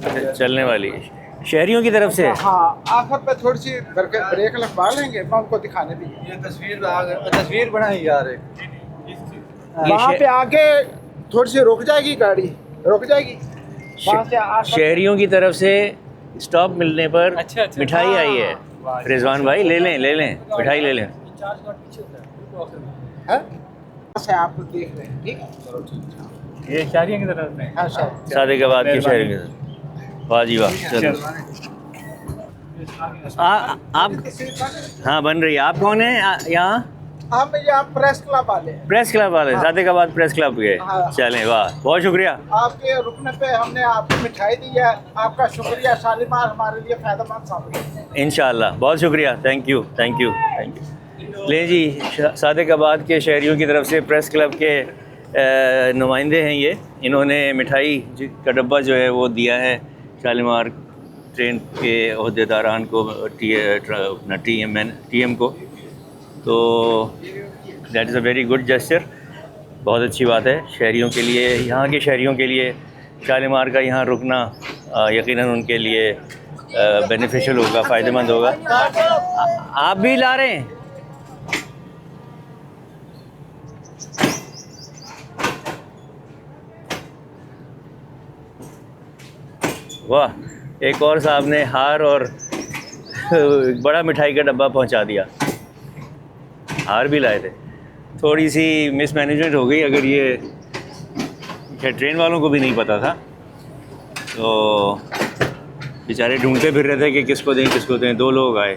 अच्छा, चलने वाली है, शहरियों की तरफ से। हाँ, आखिर पे थोड़ी सी ब्रेक लगवा लेंगे, मैं उनको दिखाने भी। ये तस्वीर बनाई यार, वहाँ पे आके थोड़ी सी रुक जाएगी गाड़ी, रुक जाएगी। शहरियों की तरफ से स्टॉप मिलने पर मिठाई आई है। रिजवान भाई ले लें मिठाई ले लें। आप देख रहे हैं, ठीक है? चलो ठीक है। ये शहरियों की तरफ से। हाँ, सादिकाबाद के शहर के साथ। वाह जी वाह। चलो आप, हाँ बन रही है। आप कौन है यहाँ? हम यहाँ प्रेस क्लब वाले हैं। प्रेस क्लब वाले, हाँ। सादिकाबाद प्रेस क्लब गए। हाँ। चलें, वाह, बहुत शुक्रिया। आपके रुकने पे हमने आपको मिठाई दी है, आपका शुक्रिया। शालीमार हमारे लिए फायदेमंद साबित है। इंशाल्लाह, बहुत शुक्रिया। Thank you, thank you, thank you. ले जी, सादिकाबाद के शहरियों की तरफ से प्रेस क्लब के नुमाइंदे हैं ये। इन्होंने मिठाई का डब्बा जो है वो दिया है शालीमार ट्रेन के अहदेदारान को, टीएम को। तो that is a very good gesture, बहुत अच्छी बात है शहरियों के लिए, यहाँ के शहरियों के लिए। शालीमार का यहाँ रुकना यकीनन उनके लिए बेनिफिशियल होगा, फ़ायदेमंद होगा। आप भी ला रहे हैं? वाह, एक और साहब ने हार और बड़ा मिठाई का डब्बा पहुंचा दिया। हार भी लाए थे। थोड़ी सी मिसमैनेजमेंट हो गई, अगर ये ट्रेन वालों को भी नहीं पता था तो बेचारे ढूंढते फिर रहे थे कि किसको दें किसको दें। 2 लोग आए।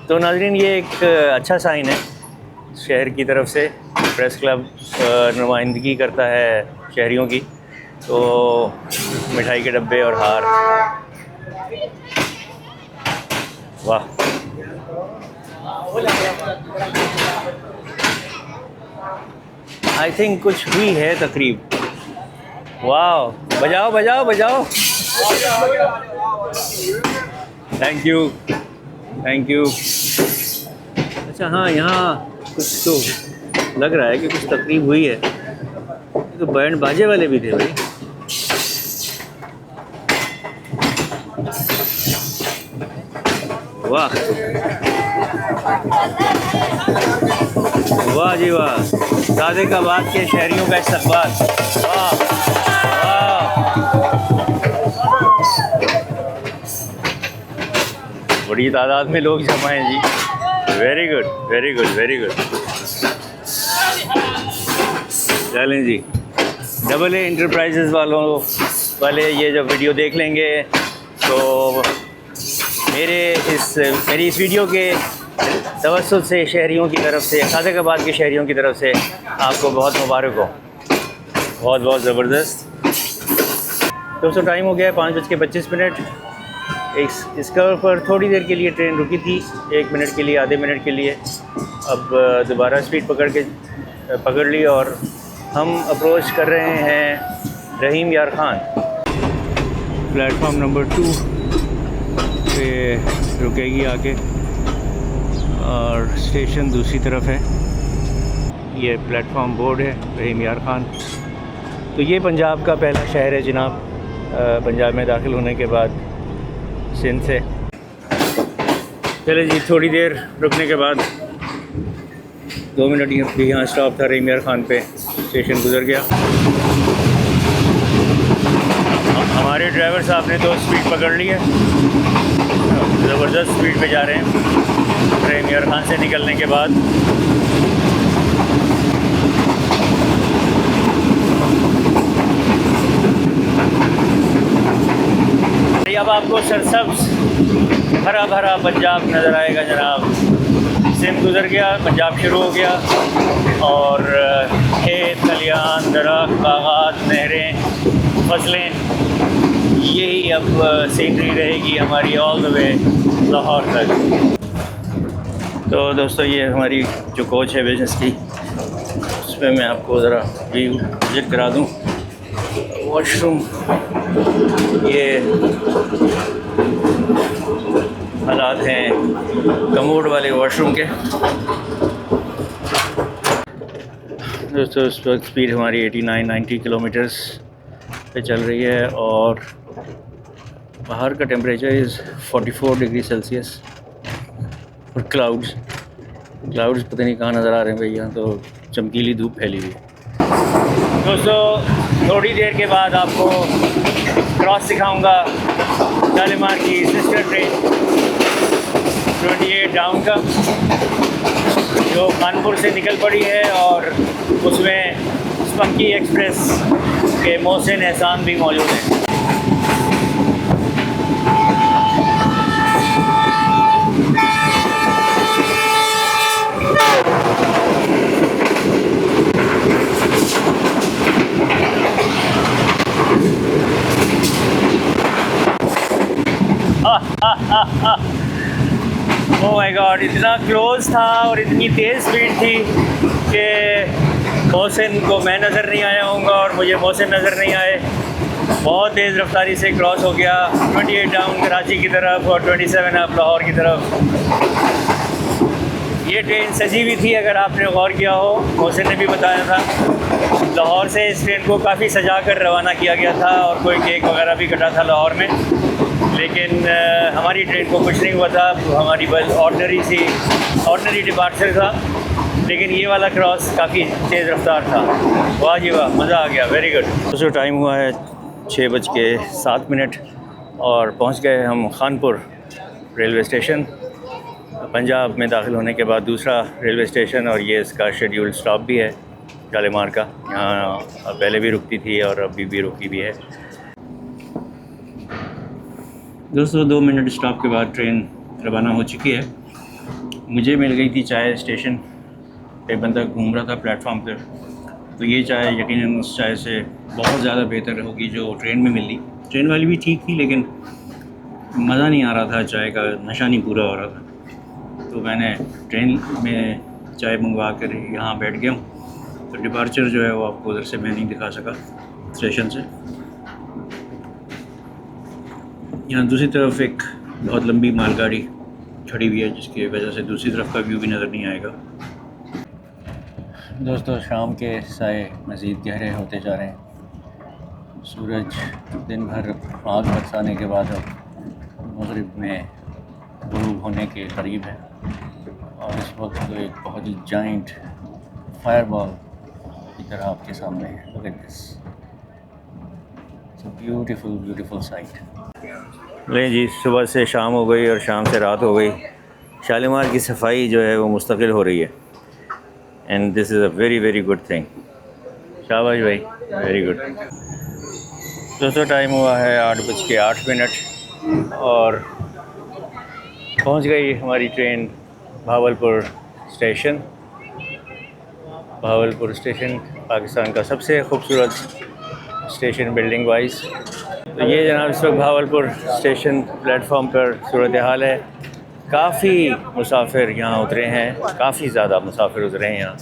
तो नाज़रीन, ये एक अच्छा साइन है शहर की तरफ से। प्रेस क्लब नुमाइंदगी करता है शहरियों की, तो मिठाई के डब्बे और हार, वाह। आई थिंक कुछ हुई है तकरीब। वाह, बजाओ बजाओ बजाओ। Thank you, thank you. अच्छा हाँ, यहाँ कुछ तो लग रहा है कि कुछ तकरीब हुई है। तो बैंड बाजे वाले भी थे भाई। वाह वाह जी वाह, सादिकाबाद के शहरियों का इस्तकबाल। वाह वाह, बड़ी तादाद में लोग जमा हैं जी। Very good, very good, very good. चलें जी, डबल ए इंटरप्राइजेज़ वालों वाले ये जब वीडियो देख लेंगे तो मेरी इस वीडियो के तवज्जुह से शहरियों की तरफ से, सादिकाबाद के शहरियों की तरफ से आपको बहुत मुबारक हो। बहुत बहुत ज़बरदस्त। दोस्तों, टाइम हो गया है 5:25। इसका पर थोड़ी देर के लिए ट्रेन रुकी थी, 1 मिनट के लिए, आधे मिनट के लिए। अब दोबारा स्पीड पकड़ ली और हम अप्रोच कर रहे हैं रहीम यार खान। प्लेटफॉर्म नंबर 2 पे रुकेगी आके, और स्टेशन दूसरी तरफ है। ये प्लेटफॉर्म बोर्ड है रहीम यार खान। तो ये पंजाब का पहला शहर है जनाब, पंजाब में दाखिल होने के बाद सिंध से। चले जी, थोड़ी देर रुकने के बाद 2 मिनट यहाँ स्टॉप था रहीम यार खान पे, स्टेशन गुजर गया। हमारे ड्राइवर साहब ने तो स्पीड पकड़ ली है, ज़बरदस्त स्पीड पे जा रहे हैं रहीम यार खान से निकलने के बाद। अब आपको सरसब्ज़ हरा भरा पंजाब नज़र आएगा जनाब। सिंध गुजर गया, पंजाब शुरू हो गया, और खेत खलियान, दरख्त, बागात, नहरें, फसलें, यही अब सीनरी रहेगी हमारी ऑल द वे लाहौर तक। तो दोस्तों, ये हमारी जो कोच है बिज़नेस की, उसमें मैं आपको ज़रा व्यू विजिट करा दूँ। वॉशरूम, ये हालात हैं कमोड वाले वॉशरूम के। दोस्तों, इस वक्त स्पीड हमारी 89-90 किलोमीटर्स पे चल रही है, और बाहर का टेम्परेचर इज़ 44 डिग्री सेल्सियस। और क्लाउड्स पता नहीं कहाँ नज़र आ रहे हैं भाई, यहाँ तो चमकीली धूप फैली हुई है। दोस्तों, थोड़ी देर के बाद आपको क्रॉस दिखाऊंगा शालीमार की सिस्टर ट्रेन 28 डाउन का, जो कानपुर से निकल पड़ी है, और उसमें स्पंकी एक्सप्रेस के मोहसिन एहसान भी मौजूद हैं। ओह माय गॉड, इतना क्लोज था और इतनी तेज़ स्पीड थी कि मोहसिन को मैं नज़र नहीं आया होऊंगा और मुझे मोहसिन नज़र नहीं आए। बहुत तेज़ रफ्तारी से क्रॉस हो गया 28 डाउन कराची की तरफ और 27 अप लाहौर की तरफ। ये ट्रेन सजी हुई थी, अगर आपने गौर किया हो, मोहसिन ने भी बताया था। लाहौर से इस ट्रेन को काफ़ी सजा कर रवाना किया गया था और कोई केक वगैरह भी कटा था लाहौर में, लेकिन हमारी ट्रेन को कुछ नहीं हुआ था। हमारी बस ऑर्डनरी डिपार्चर था, लेकिन ये वाला क्रॉस काफ़ी तेज़ रफ्तार था। वाह जी वाह, मज़ा आ गया, वेरी गुड। दोस्तों टाइम हुआ है 6:07 और पहुंच गए हम खानपुर रेलवे स्टेशन। पंजाब में दाखिल होने के बाद दूसरा रेलवे स्टेशन और ये इसका शेड्यूल्ड स्टॉप भी है शालीमार का। यहाँ पहले भी रुकती थी और अभी भी रुकी भी है। दोस्तों 2 मिनट स्टॉप के बाद ट्रेन रवाना हो चुकी है। मुझे मिल गई थी चाय स्टेशन, एक बंदा घूम रहा था प्लेटफॉर्म पर, तो ये चाय यकीनन उस चाय से बहुत ज़्यादा बेहतर होगी जो ट्रेन में मिली। ट्रेन वाली भी ठीक थी, लेकिन मज़ा नहीं आ रहा था, चाय का नशा नहीं पूरा हो रहा था। तो मैंने ट्रेन में चाय मंगवा कर यहाँ बैठ गया हूँ। तो डिपार्चर जो है वो आपको उधर से मैं नहीं दिखा सका स्टेशन से। यहाँ दूसरी तरफ एक बहुत लंबी मालगाड़ी खड़ी हुई है, जिसकी वजह से दूसरी तरफ का व्यू भी नज़र नहीं आएगा। दोस्तों शाम के साए मज़ीद गहरे होते जा रहे हैं। सूरज दिन भर आग बरसाने के बाद अब मगरिब में गुरूब होने के करीब है और इस वक्त तो एक बहुत ही जाइंट फायरबॉल की तरह आपके सामने है। Look at this, it's a beautiful sight. नहीं जी, सुबह से शाम हो गई और शाम से रात हो गई। शालीमार की सफाई जो है वो मुस्तकिल हो रही है, and this is a very good thing. शाबाश भाई, वेरी गुड। दोस्तों टाइम हुआ है 8:08 और पहुंच गई हमारी train Bahawalpur station. Bahawalpur station Pakistan का सबसे खूबसूरत स्टेशन बिल्डिंग वाइज। तो ये जनाब इस वक्त भावलपुर स्टेशन प्लेटफॉर्म पर सूरत हाल है। काफ़ी मुसाफिर यहाँ उतरे हैं, काफ़ी ज़्यादा मुसाफिर उतरे हैं यहाँ।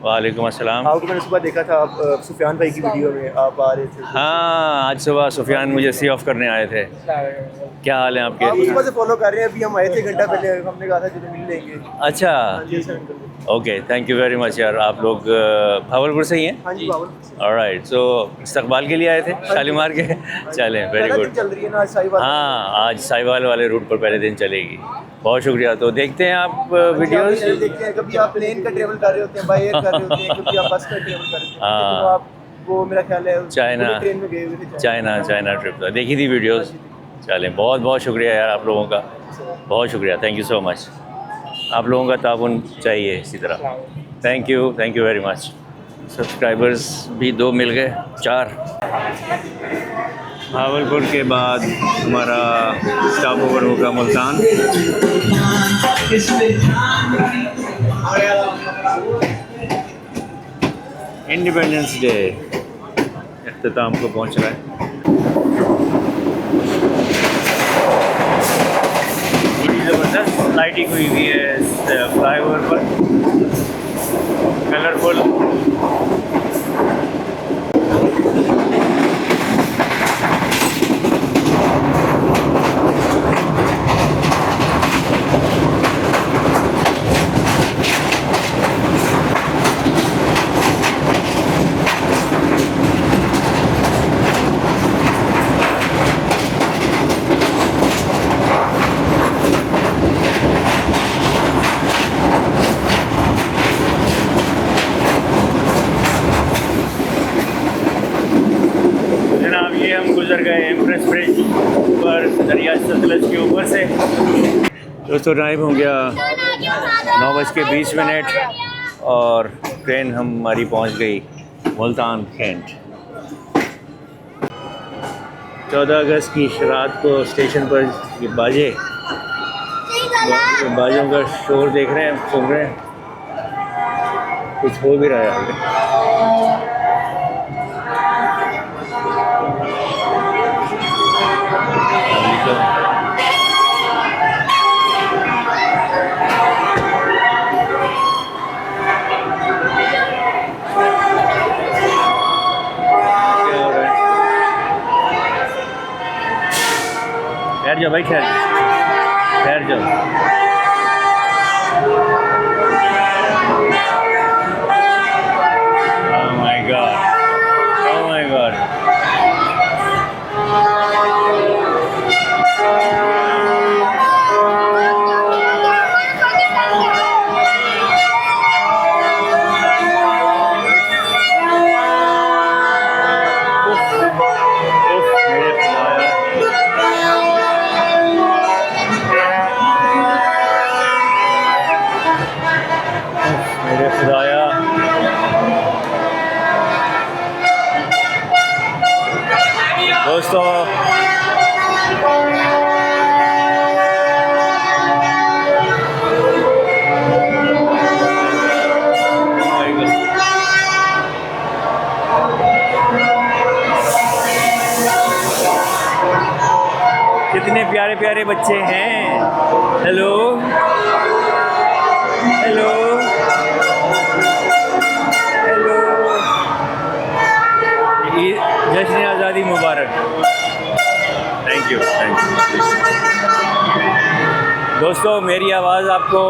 वालेकुम अस्सलाम। आपको मैंने सुबह देखा था, आप सुफियान भाई की वीडियो में आप आ रहे थे। हाँ, आज सुबह सुफियान मुझे सी ऑफ करने आए थे। क्या हाल है आपके? आप सुबह से फॉलो कर रहे हैं। अभी हम आए थे घंटा पहले, हमने कहा था चलो मिल लेंगे। अच्छा, जी sir, uncle. Okay, thank you very much यार। आप लोग भावलपुर से ही हैं? हाँ जी, भावलपुर। ऑलराइट, सो इस्तकबाल के लिए आए थे शालीमार के? चलें, वेरी गुड। चल रही है ना आज साहिवाल। हाँ, आज साहिवाल वाले रूट पर पहले दिन चलेगी। बहुत शुक्रिया। तो देखते हैं आप वीडियोस। देखते हैं, कभी आप प्लेन का ट्रेवल कर रहे होते हैं, बाय एयर कर रहे होते हैं, कभी आप बस का ट्रेवल कर रहे होते हैं। हाँ। तो आप वो मेरा ख्याल है चाइना ट्रेन में गए हुए थे। चाइना ट्रिप था, देखी थी वीडियोस। चलें, बहुत शुक्रिया यार आप लोगों का, बहुत शुक्रिया, थैंक यू सो मच। आप लोगों का ताउन चाहिए इसी तरह। Thank you very much. Subscribers भी 2 मिल गए, 4। भावलपुर के बाद हमारा स्टॉप ओवर होगा मुल्तान। इंडिपेंडेंस डे इख्तिताम को पहुंच रहा है। ज़बरदस्त लाइटिंग हुई हुई है इस फ्लाईओवर पर, कलरफुल। गुजर गए एम्प्रेस ब्रिज पर दरिया सतलज के ऊपर से। दोस्तों टाइम हो गया 9:20 और ट्रेन हमारी पहुंच गई मुल्तान कैंट। 14 अगस्त की रात को स्टेशन पर ये बाजों का शोर देख रहे हैं, सुन रहे हैं, कुछ हो भी रहा है आगे। जा भाई, ठहर जाओ। Oh my God. Oh my God. मेरे खुदाया, दोस्तों कितने प्यारे प्यारे बच्चे हैं। हेलो हेलो हेलो, जश्न आज़ादी मुबारक। थैंक यू दोस्तों। मेरी आवाज़ आपको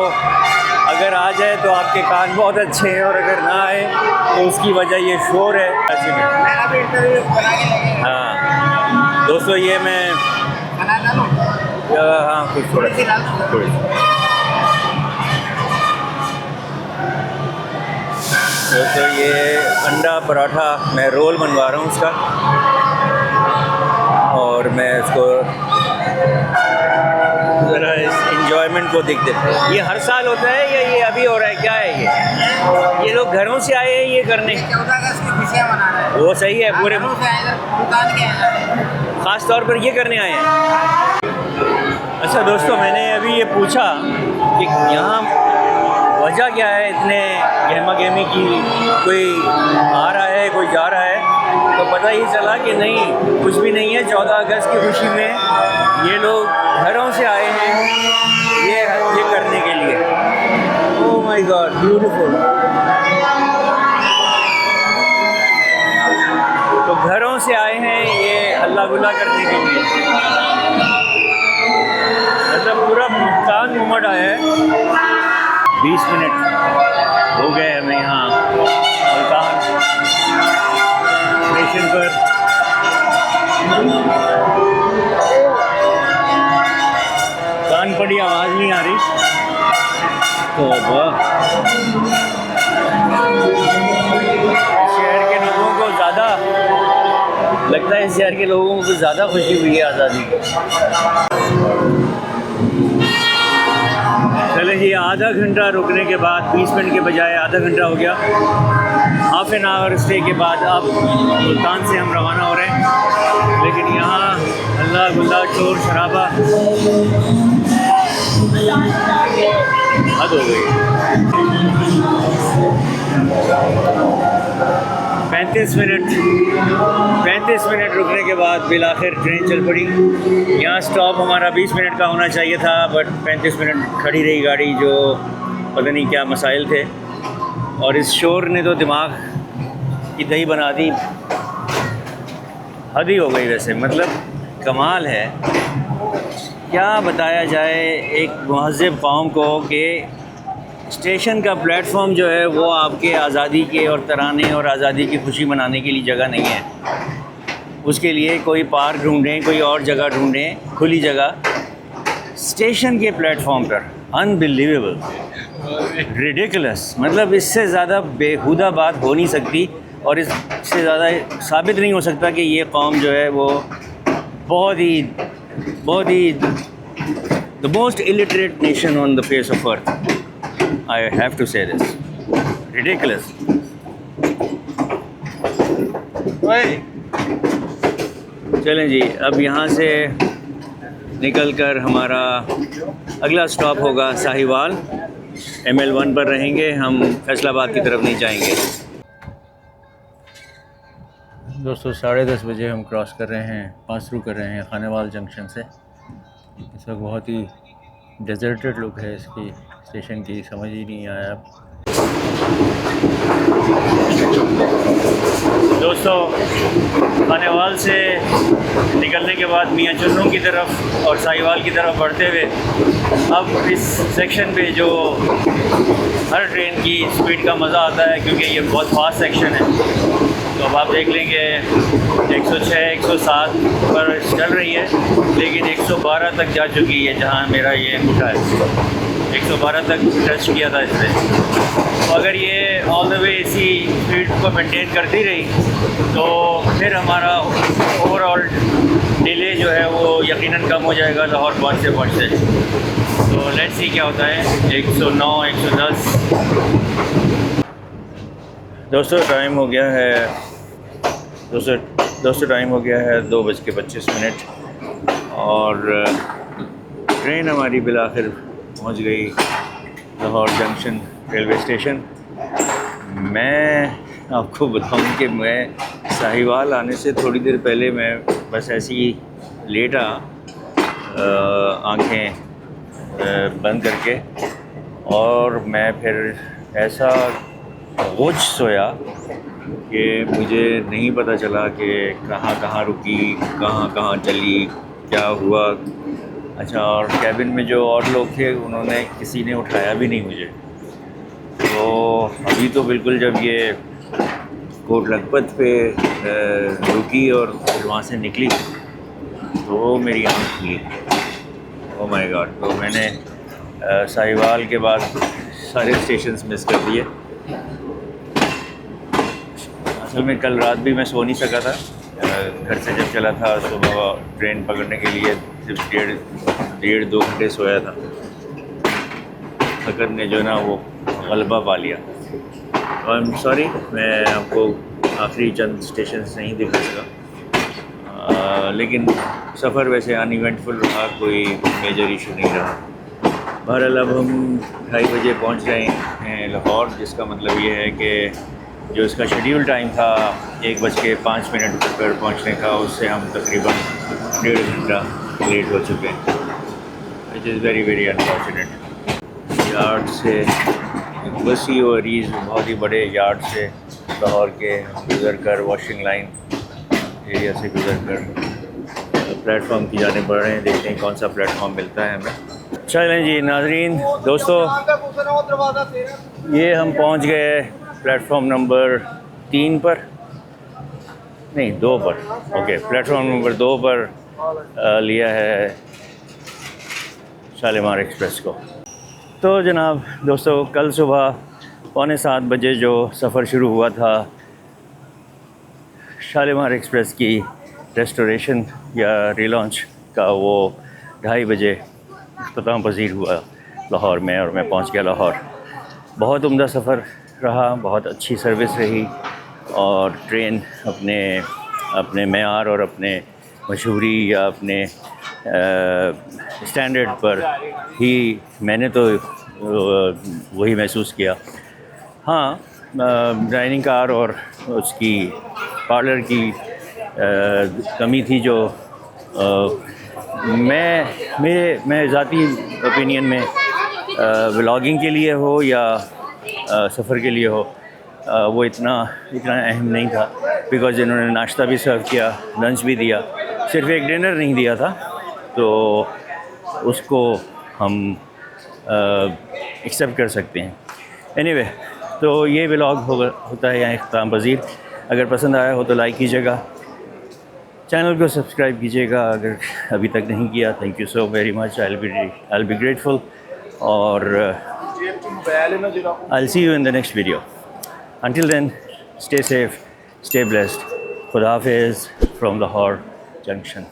अगर आ जाए तो आपके कान बहुत अच्छे हैं, और अगर ना आए तो उसकी वजह ये शोर है। हाँ दोस्तों, ये मैं हाँ कुछ थोड़ी दोस्तों, ये अंडा पराठा मैं रोल बनवा रहा हूँ उसका, और मैं इसको ज़रा इस इंजॉयमेंट को देखते। ये हर साल होता है या ये अभी हो रहा है, क्या है ये लोग घरों से आए हैं ये करने? 14 अगस्त की खुशियाँ मना रहे हैं। वो सही है, पूरे दुकान के ख़ास तौर पर ये करने आए हैं। अच्छा दोस्तों, मैंने अभी ये पूछा कि यहाँ वजह क्या है इतने गहमा गहमी की, कोई आ रहा है कोई जा रहा है, तो पता ही चला कि नहीं, कुछ भी नहीं है। 14 अगस्त की खुशी में ये लोग घरों से आए हैं ये करने के लिए। Oh my God, beautiful. तो घरों से आए हैं ये हल्ला गुल्ला करने के लिए, मतलब पूरा मुल्तान घूमट आया है। 20 मिनट हो गए हमें यहाँ मुल्तान स्टेशन पर। कान पड़ी आवाज़ नहीं आ रही, तो शहर के लोगों को ज़्यादा लगता है, शहर के लोगों को ज़्यादा खुशी हुई है आज़ादी की। चले जी, आधा घंटा रुकने के बाद, 20 मिनट के बजाय आधा घंटा हो गया। हाफ एन आवर स्टे के बाद अब मुल्तान से हम रवाना हो रहे हैं, लेकिन यहाँ हल्ला गुल्ला शोर शराबा हद हो गई। 35 मिनट रुकने के बाद बिलाखिर ट्रेन चल पड़ी। यहाँ स्टॉप हमारा 20 मिनट का होना चाहिए था, बट 35 मिनट खड़ी रही गाड़ी, जो पता नहीं क्या मसाइल थे। और इस शोर ने तो दिमाग की दही बना दी, हद ही हो गई। वैसे मतलब कमाल है, क्या बताया जाए एक महज़ब कौम को कि स्टेशन का प्लेटफॉर्म जो है वो आपके आज़ादी के और तराने और आज़ादी की खुशी मनाने के लिए जगह नहीं है। उसके लिए कोई पार्क ढूंढें, कोई और जगह ढूंढें, खुली जगह। स्टेशन के प्लेटफॉर्म पर अनबिलीवेबल, रिडिकुलस, मतलब इससे ज़्यादा बेहुदा बात हो नहीं सकती, और इससे ज़्यादा साबित नहीं हो सकता कि ये कौम जो है वो बहुत ही the most illiterate nation on the face of earth. I have to say this. Ridiculous. चलें जी, अब यहाँ से निकलकर हमारा अगला स्टॉप होगा साहिवाल। ML1 पर रहेंगे हम, फैसलाबाद की तरफ नहीं जाएंगे। दोस्तों 10:30 बजे हम क्रॉस कर रहे हैं, पास थ्रू कर रहे हैं खानेवाल जंक्शन से। इस वक्त बहुत ही डेजर्टेड लुक है इसकी स्टेशन की, समझ ही नहीं आया। दोस्तों, खानेवाल से निकलने के बाद मियाँ चुन्नू की तरफ और साहिवाल की तरफ बढ़ते हुए अब इस सेक्शन पे जो हर ट्रेन की स्पीड का मज़ा आता है, क्योंकि ये बहुत फास्ट सेक्शन है, तो अब आप देख लेंगे 106 107 पर चल रही है, लेकिन 112 तक जा चुकी है जहाँ मेरा ये अंगूठा है। 112 तक टच किया था इसने। तो अगर ये ऑल द वे इसी स्पीड को मेंटेन करती रही तो फिर हमारा ओवरऑल डिले जो है वो यकीनन कम हो जाएगा लाहौर पहुँचते। तो लेट्स सी क्या होता है। 109 110 दोस्तों टाइम हो गया है दोस्तों टाइम हो गया है 2:25 और ट्रेन हमारी बिलाखिर पहुंच गई लाहौर जंक्शन रेलवे स्टेशन। मैं आपको बताऊं कि मैं साहिवाल आने से थोड़ी देर पहले मैं बस ऐसे ही लेटा आंखें बंद करके, और मैं फिर ऐसा गुज सोया कि मुझे नहीं पता चला कि कहाँ रुकी, कहाँ चली, क्या हुआ। अच्छा, और कैबिन में जो और लोग थे उन्होंने किसी ने उठाया भी नहीं मुझे। तो अभी तो बिल्कुल जब ये कोट लखपत पे रुकी और फिर वहाँ से निकली तो मेरी आँख खुली। Oh my God. तो मैंने साहिवाल के बाद सारे स्टेशंस मिस कर दिए। असल में कल रात भी मैं सो नहीं सका था। घर से जब चला था सुबह ट्रेन पकड़ने के लिए सिर्फ डेढ़ 2 घंटे सोया था। थकन ने जो ना वो गलबा पा लिया। आई एम सॉरी, मैं आपको आखिरी चंद स्टेशन नहीं दिखा सका, लेकिन सफ़र वैसे अनइवेंटफुल रहा, कोई मेजर इशू नहीं रहा। बहरहाल अब हम 2:30 बजे पहुंच रहे हैं लाहौर, जिसका मतलब ये है कि जो इसका शेड्यूल टाइम था 1:05 पर पहुंचने का, उससे हम तकरीबन 1.5 घंटा लेट हो चुके हैं, which is very very unfortunate. Yard से वसी और अरीज़ बहुत ही बड़े यार्ड से लाहौर के गुज़र कर वॉशिंग लाइन एरिया से गुज़र कर प्लेटफॉर्म की जाने पड़ रहे हैं। देखते हैं कौन सा प्लेटफॉर्म मिलता है हमें। चलें जी नाजरीन, दोस्तों ये हम पहुंच गए प्लेटफॉर्म नंबर 3 पर, नहीं 2 पर। ओके, प्लेटफॉर्म नंबर 2 पर लिया है शालीमार एक्सप्रेस को। तो जनाब दोस्तों, कल सुबह 6:45 बजे जो सफ़र शुरू हुआ था शालीमार एक्सप्रेस की रेस्टोरेशन या रिलॉन्च का, वो 2:30 बजे इख्तिताम पज़ीर हुआ लाहौर में, और मैं पहुंच गया लाहौर। बहुत उम्दा सफ़र रहा, बहुत अच्छी सर्विस रही, और ट्रेन अपने मेयार और अपने मशहूरी या अपने स्टैंडर्ड पर ही मैंने तो वही महसूस किया। हाँ, डाइनिंग कार और उसकी पार्लर की कमी थी, जो मैं ज़ाती ओपिनियन में व्लॉगिंग के लिए हो या सफ़र के लिए हो, वो इतना अहम नहीं था, बिकॉज़ इन्होंने नाश्ता भी सर्व किया, लंच भी दिया, सिर्फ एक डिनर नहीं दिया था, तो उसको हम एक्सेप्ट कर सकते हैं। एनीवे, तो ये व्लॉग होता है यहाँ इख्तिताम पज़ीर। अगर पसंद आया हो तो लाइक कीजिएगा, चैनल को सब्सक्राइब कीजिएगा अगर अभी तक नहीं किया। Thank you so very much, I will be grateful, और I'll see you in the next video. Until then, stay safe, stay blessed. Khuda Hafiz from Lahore Junction.